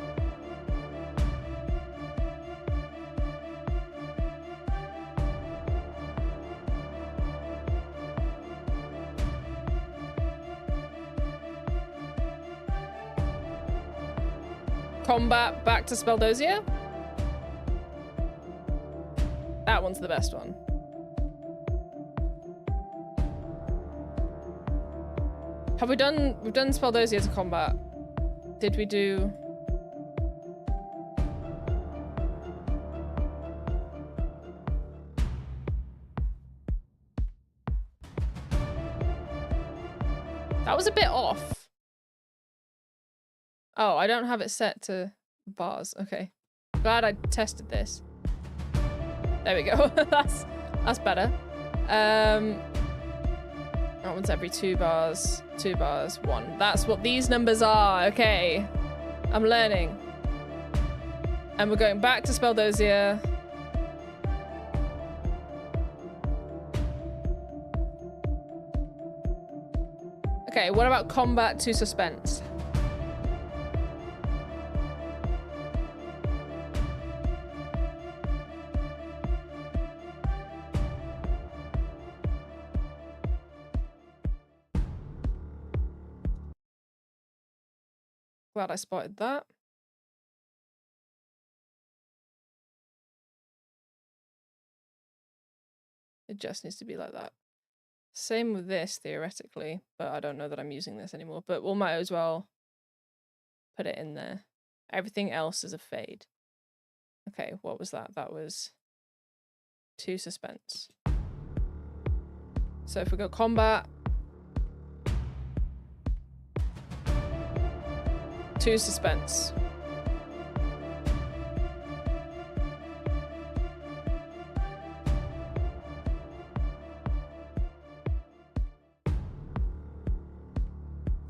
Combat back to Speldosia. That one's the best one. We've done Speldosia to combat. Did we do... That was a bit off. Oh, I don't have it set to bars. Okay. Glad I tested this. There we go. That's better. That one's every 2 bars, 2 bars, 1. That's what these numbers are. Okay. I'm learning. And we're going back to Speldosia. Okay, what about combat to suspense? Glad I spotted that. It just needs to be like that. Same with this, theoretically, but I don't know that I'm using this anymore. But we might as well put it in there. Everything else is a fade. Okay, what was that? That was 2 suspense. So if we go combat, 2 suspense.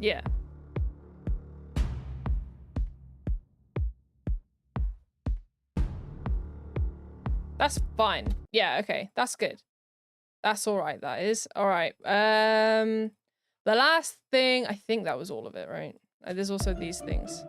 Yeah. That's fine. Yeah, okay. That's good. That's all right, that is. All right. The last thing, I think that was all of it, right? There's also these things.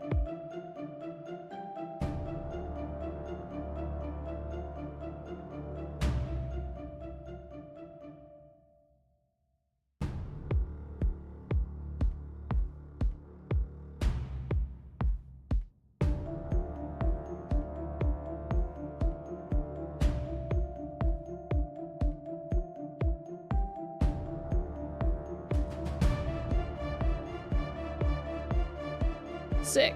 Sick.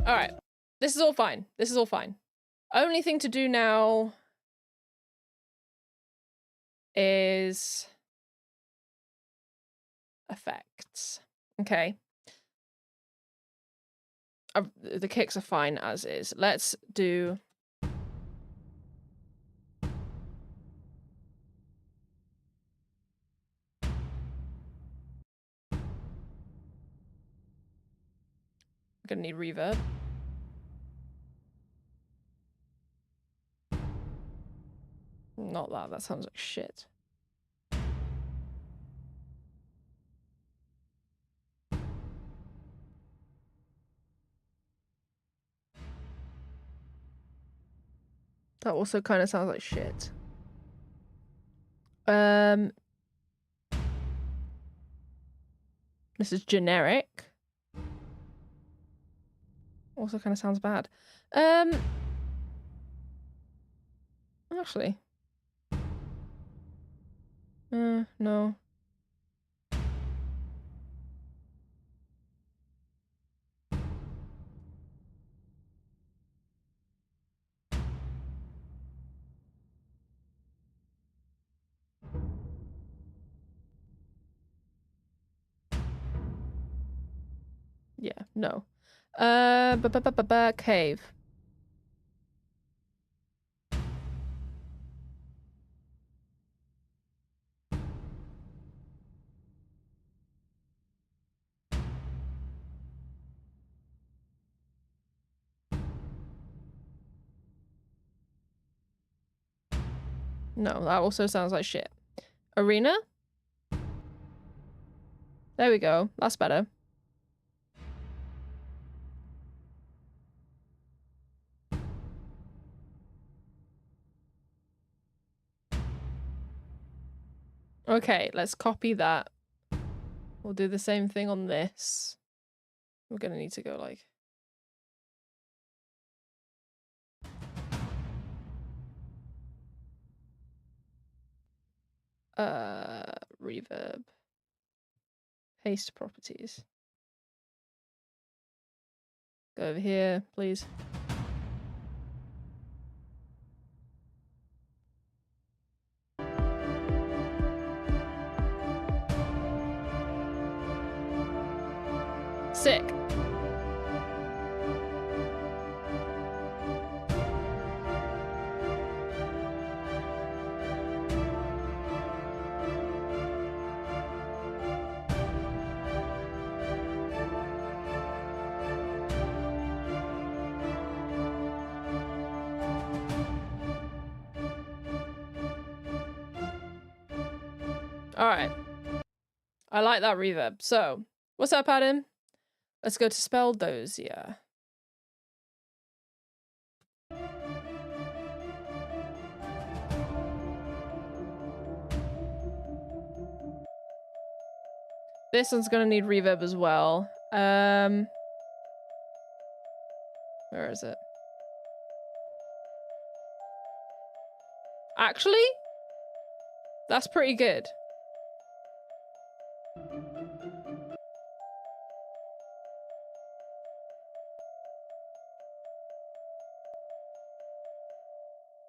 All right. This is all fine. This is all fine. Only thing to do now is effects. Okay. The kicks are fine as is. Let's do... I'm gonna need reverb. Not that. That sounds like shit. That also kind of sounds like shit. This is generic. Also kind of sounds bad. Actually. No. Yeah, no. Cave. No, that also sounds like shit. Arena? There we go. That's better. Okay, let's copy that. We'll do the same thing on this. We're gonna need to go like... reverb. Paste properties. Go over here, please. Sick. Alright. I like that reverb. So, what's up, Adam? Let's go to spell those, yeah. This one's gonna need reverb as well. Where is it? Actually, that's pretty good.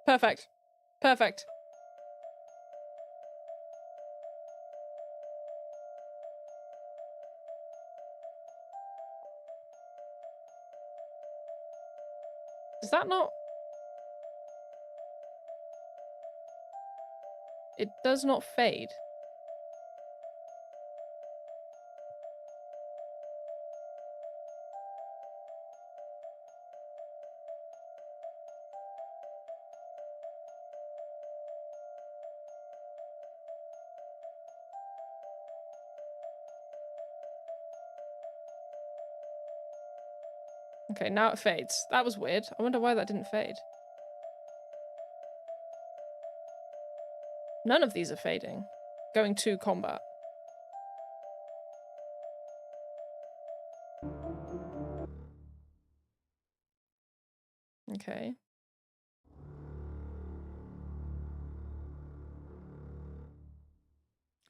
Perfect. Perfect. Is that not... It does not fade. Okay, now it fades. That was weird. I wonder why that didn't fade. None of these are fading. Going to combat. Okay.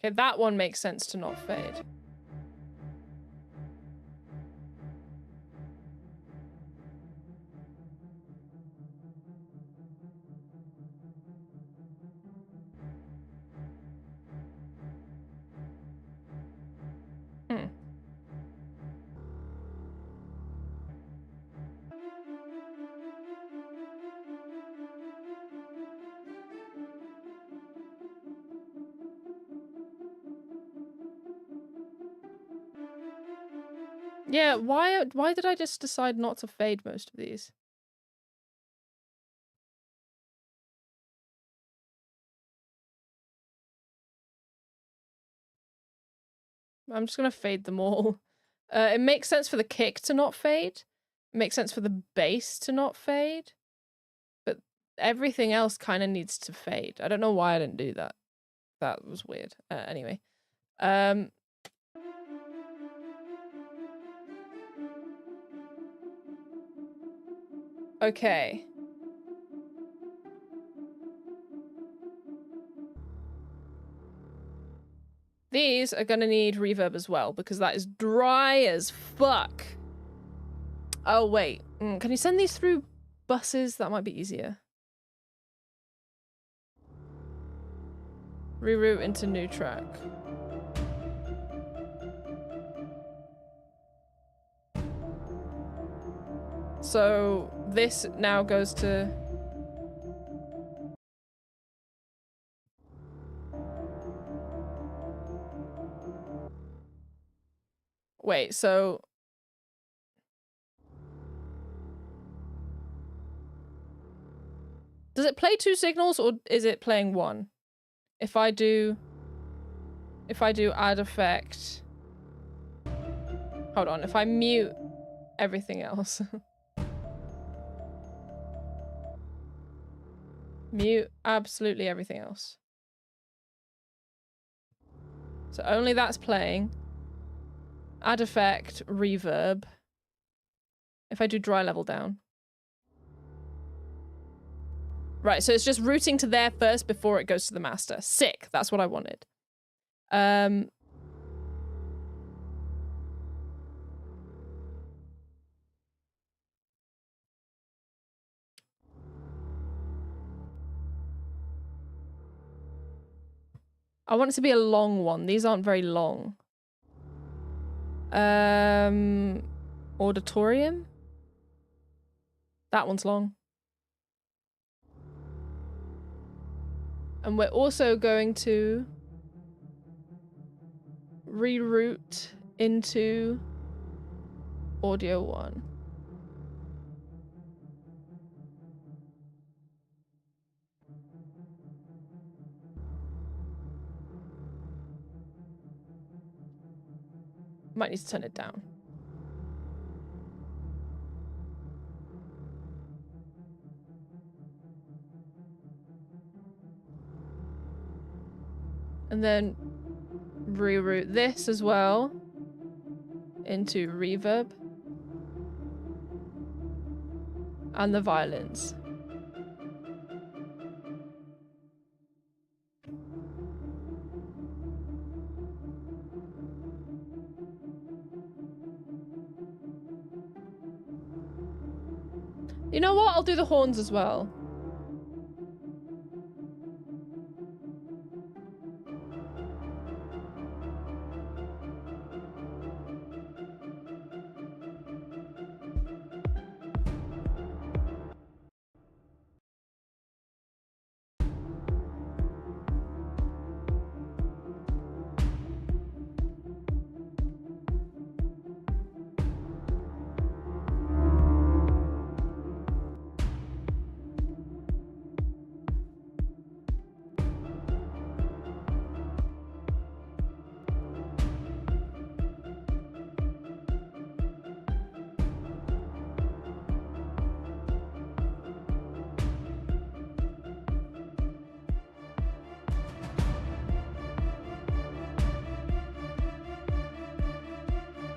Okay, that one makes sense to not fade. Hmm. Yeah, why did I just decide not to fade most of these? I'm just gonna fade them all. It makes sense for the kick to not fade. It makes sense for the bass to not fade. But everything else kind of needs to fade. I don't know why I didn't do that. That was weird. Anyway. Okay. These are gonna need reverb as well, because that is dry as fuck. Oh, wait. Can you send these through buses? That might be easier. Reroute into new track. So this now goes to... Wait, so... Does it play 2 signals or is it playing 1? If I do add effect... Hold on, if I mute everything else. Mute absolutely everything else. So only that's playing. Add effect, reverb. If I do dry level down. Right, so it's just routing to there first before it goes to the master. Sick, that's what I wanted. I want it to be a long one. These aren't very long. Auditorium? That one's long. And we're also going to reroute into audio 1. Might need to turn it down. And then reroute this as well into reverb. And the violins. You know what? I'll do the horns as well.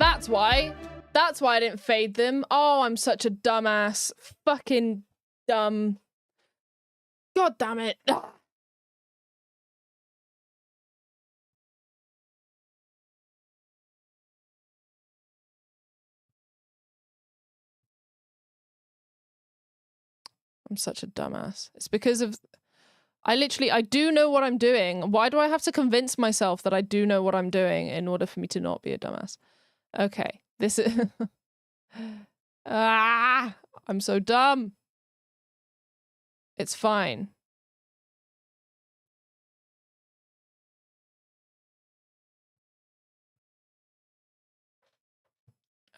That's why. That's why I didn't fade them. Oh, I'm such a dumbass. Fucking dumb. God damn it. Ugh. I'm such a dumbass. It's because of... I do know what I'm doing. Why do I have to convince myself that I do know what I'm doing in order for me to not be a dumbass? Okay, this is... Ah! I'm so dumb. It's fine.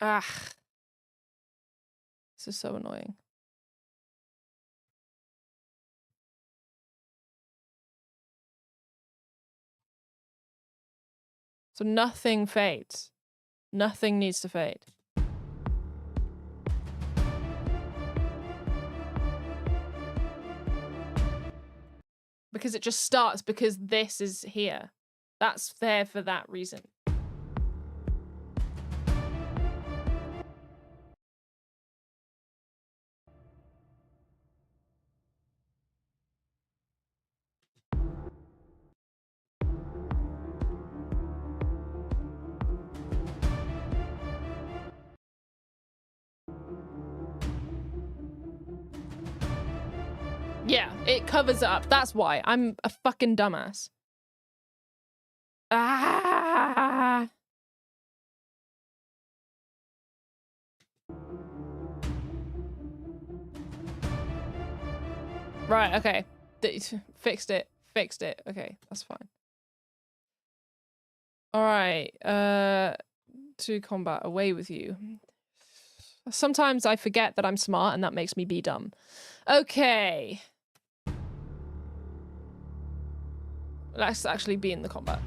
Ah. This is so annoying. So nothing fades. Nothing needs to fade. Because it just starts because this is here. That's there for that reason. Yeah, it covers it up. That's why. I'm a fucking dumbass. Ah! Right, okay. Fixed it. Fixed it. Okay, that's fine. Alright, to combat. Away with you. Sometimes I forget that I'm smart and that makes me be dumb. Okay. Let's actually be in the combat.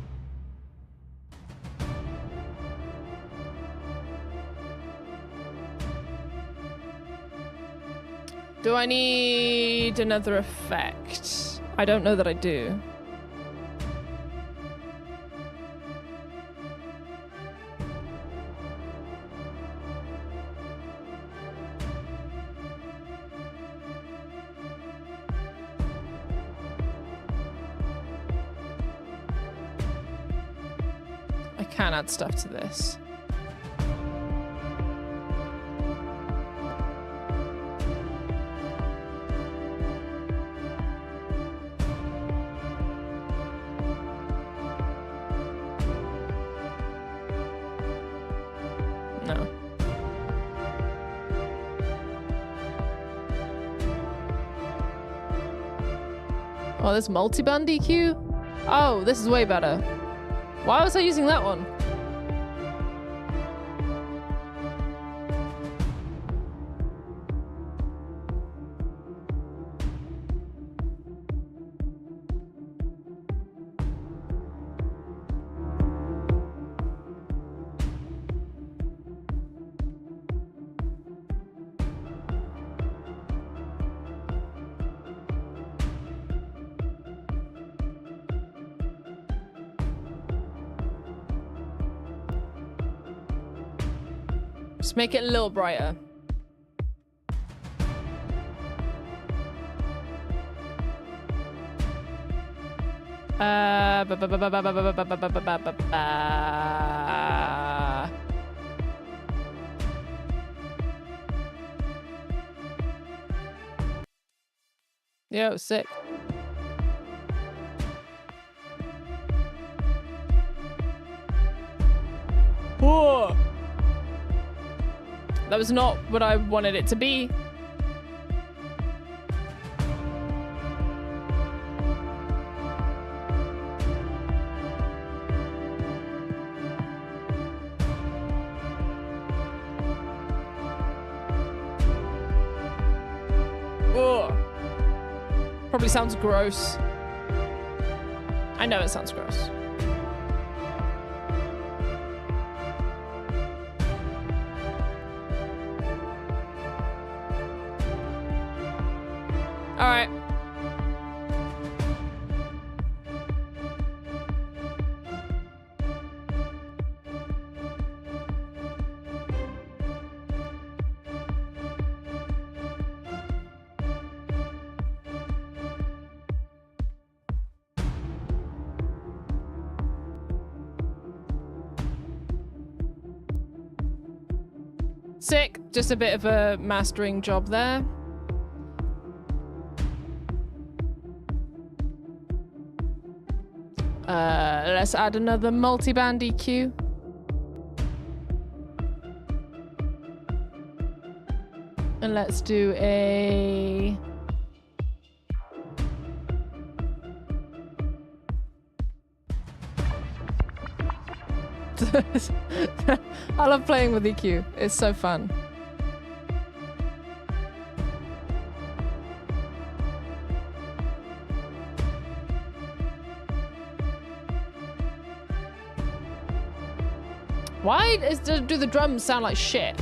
Do I need another effect? I don't know that I do. I can add stuff to this. No. Oh, there's multi-band EQ? Oh, this is way better. Why was I using that one? Just make it a little brighter. Yeah, it was sick. Whoa! That was not what I wanted it to be. Ugh. Probably sounds gross. I know it sounds gross. All right. Sick. Just a bit of a mastering job there. Let's add another multi-band EQ. And let's do a... I love playing with EQ. It's so fun. Why do the drums sound like shit?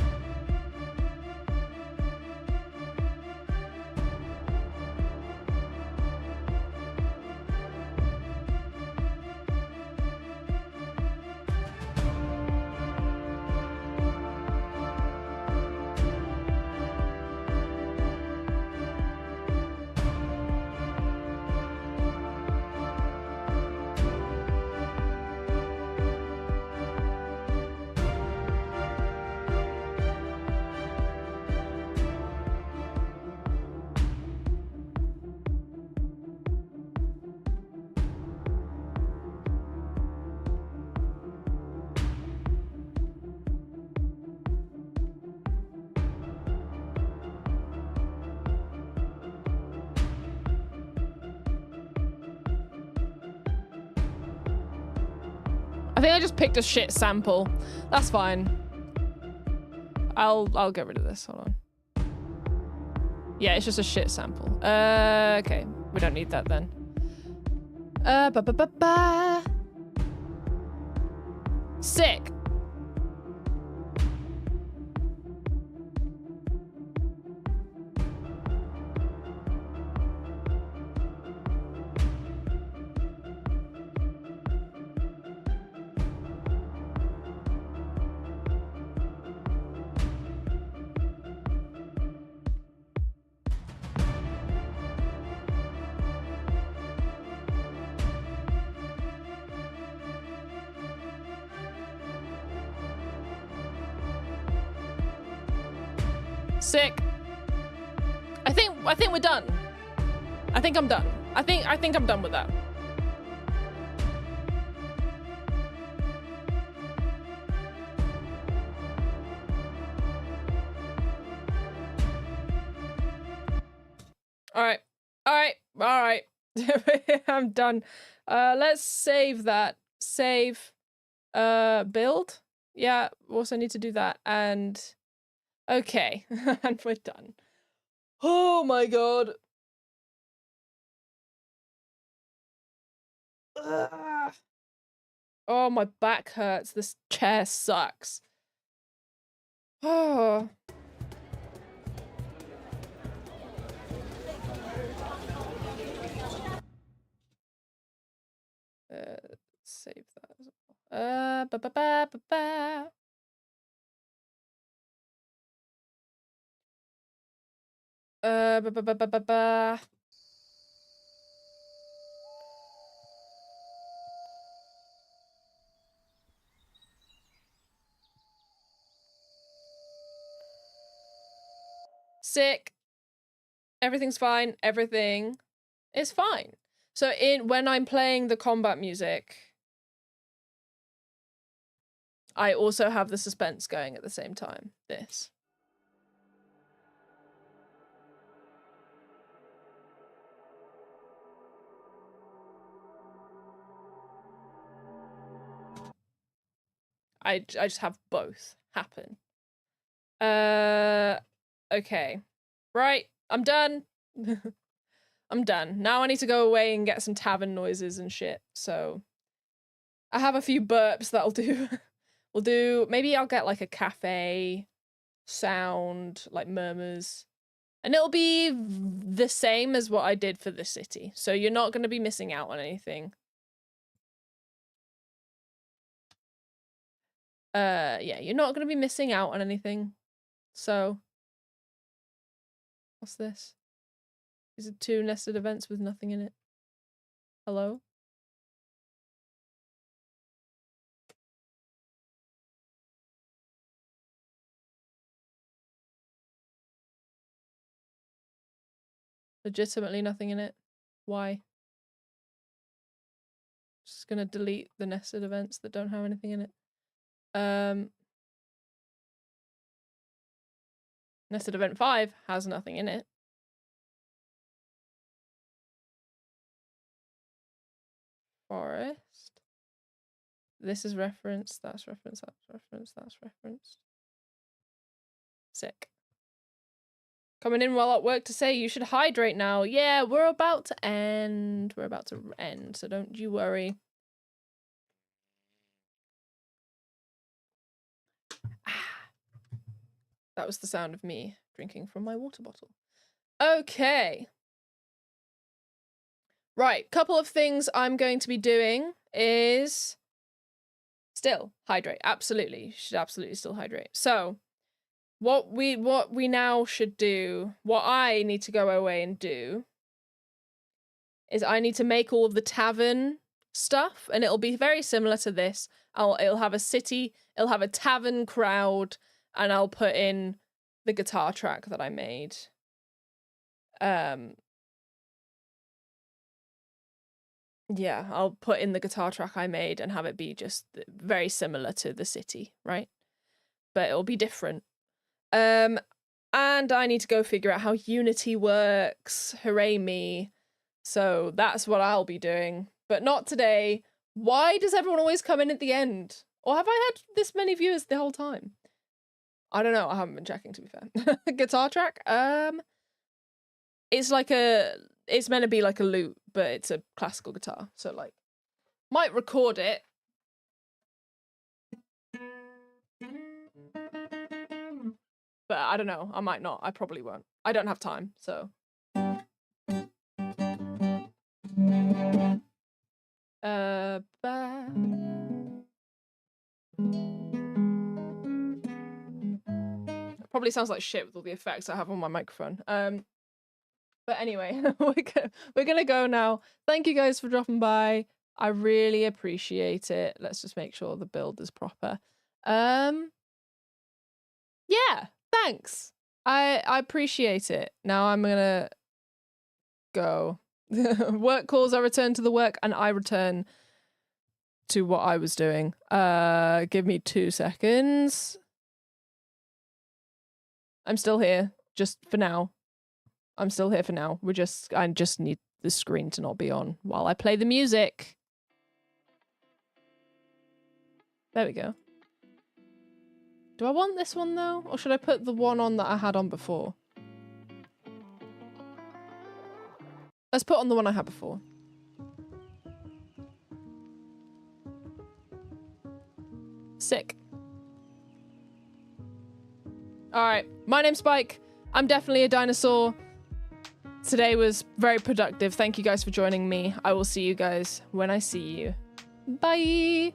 I think I just picked a shit sample. That's fine. I'll get rid of this. Hold on. Yeah, it's just a shit sample. Okay. We don't need that then. Sick. Sick. I think we're done. I think I'm done. I think I'm done with that. All right. All right. All right. I'm done. Let's save that. Save. Build. Yeah. Also need to do that. And okay. And we're done. Oh my god. Ugh. Oh, my back hurts. This chair sucks. Oh. Save that as well. Ba-ba-ba-ba-ba. Ba-ba-ba-ba-ba-ba. Sick. Everything's fine. Everything is fine. So when I'm playing the combat music, I also have the suspense going at the same time. This. I just have both happen. Okay. Right, I'm done. I'm done. Now I need to go away and get some tavern noises and shit. So I have a few burps that'll do. We'll do, maybe I'll get like a cafe sound, like murmurs. And it'll be the same as what I did for the city. So you're not going to be missing out on anything. Yeah, you're not going to be missing out on anything. So, what's this? Is it 2 nested events with nothing in it? Hello? Legitimately nothing in it? Why? Just gonna delete the nested events that don't have anything in it. Nested event 5 has nothing in it. Forest. This is referenced, that's referenced, that's referenced, that's referenced. Sick. Coming in while at work to say you should hydrate now. Yeah, we're about to end. We're about to end, so don't you worry. That was the sound of me drinking from my water bottle. Okay. Right, couple of things I'm going to be doing is still hydrate. Absolutely. You should absolutely still hydrate. So what we now should do, what I need to go away and do is I need to make all of the tavern stuff, and it'll be very similar to this. It'll have a city, it'll have a tavern crowd, and I'll put in the guitar track that I made. Yeah, I'll put in the guitar track I made and have it be just very similar to the city, right? But it'll be different. And I need to go figure out how Unity works. Hooray me. So that's what I'll be doing. But not today. Why does everyone always come in at the end? Or have I had this many viewers the whole time? I don't know. I haven't been checking, to be fair. Guitar track? It's like it's meant to be like a lute, but it's a classical guitar. So like, might record it. But I don't know. I might not. I probably won't. I don't have time, so. Probably sounds like shit with all the effects I have on my microphone. But anyway, we're gonna go now. Thank you guys for dropping by. I really appreciate it. Let's just make sure the build is proper. Yeah, thanks. I appreciate it. Now I'm gonna go. Work calls, I return to the work, and I return to what I was doing. Give me 2 seconds. I'm still here, just for now. I'm still here for now. I just need the screen to not be on while I play the music. There we go. Do I want this one though? Or should I put the one on that I had on before? Let's put on the one I had before. Sick. Alright, my name's Spike. I'm definitely a dinosaur. Today was very productive. Thank you guys for joining me. I will see you guys when I see you. Bye!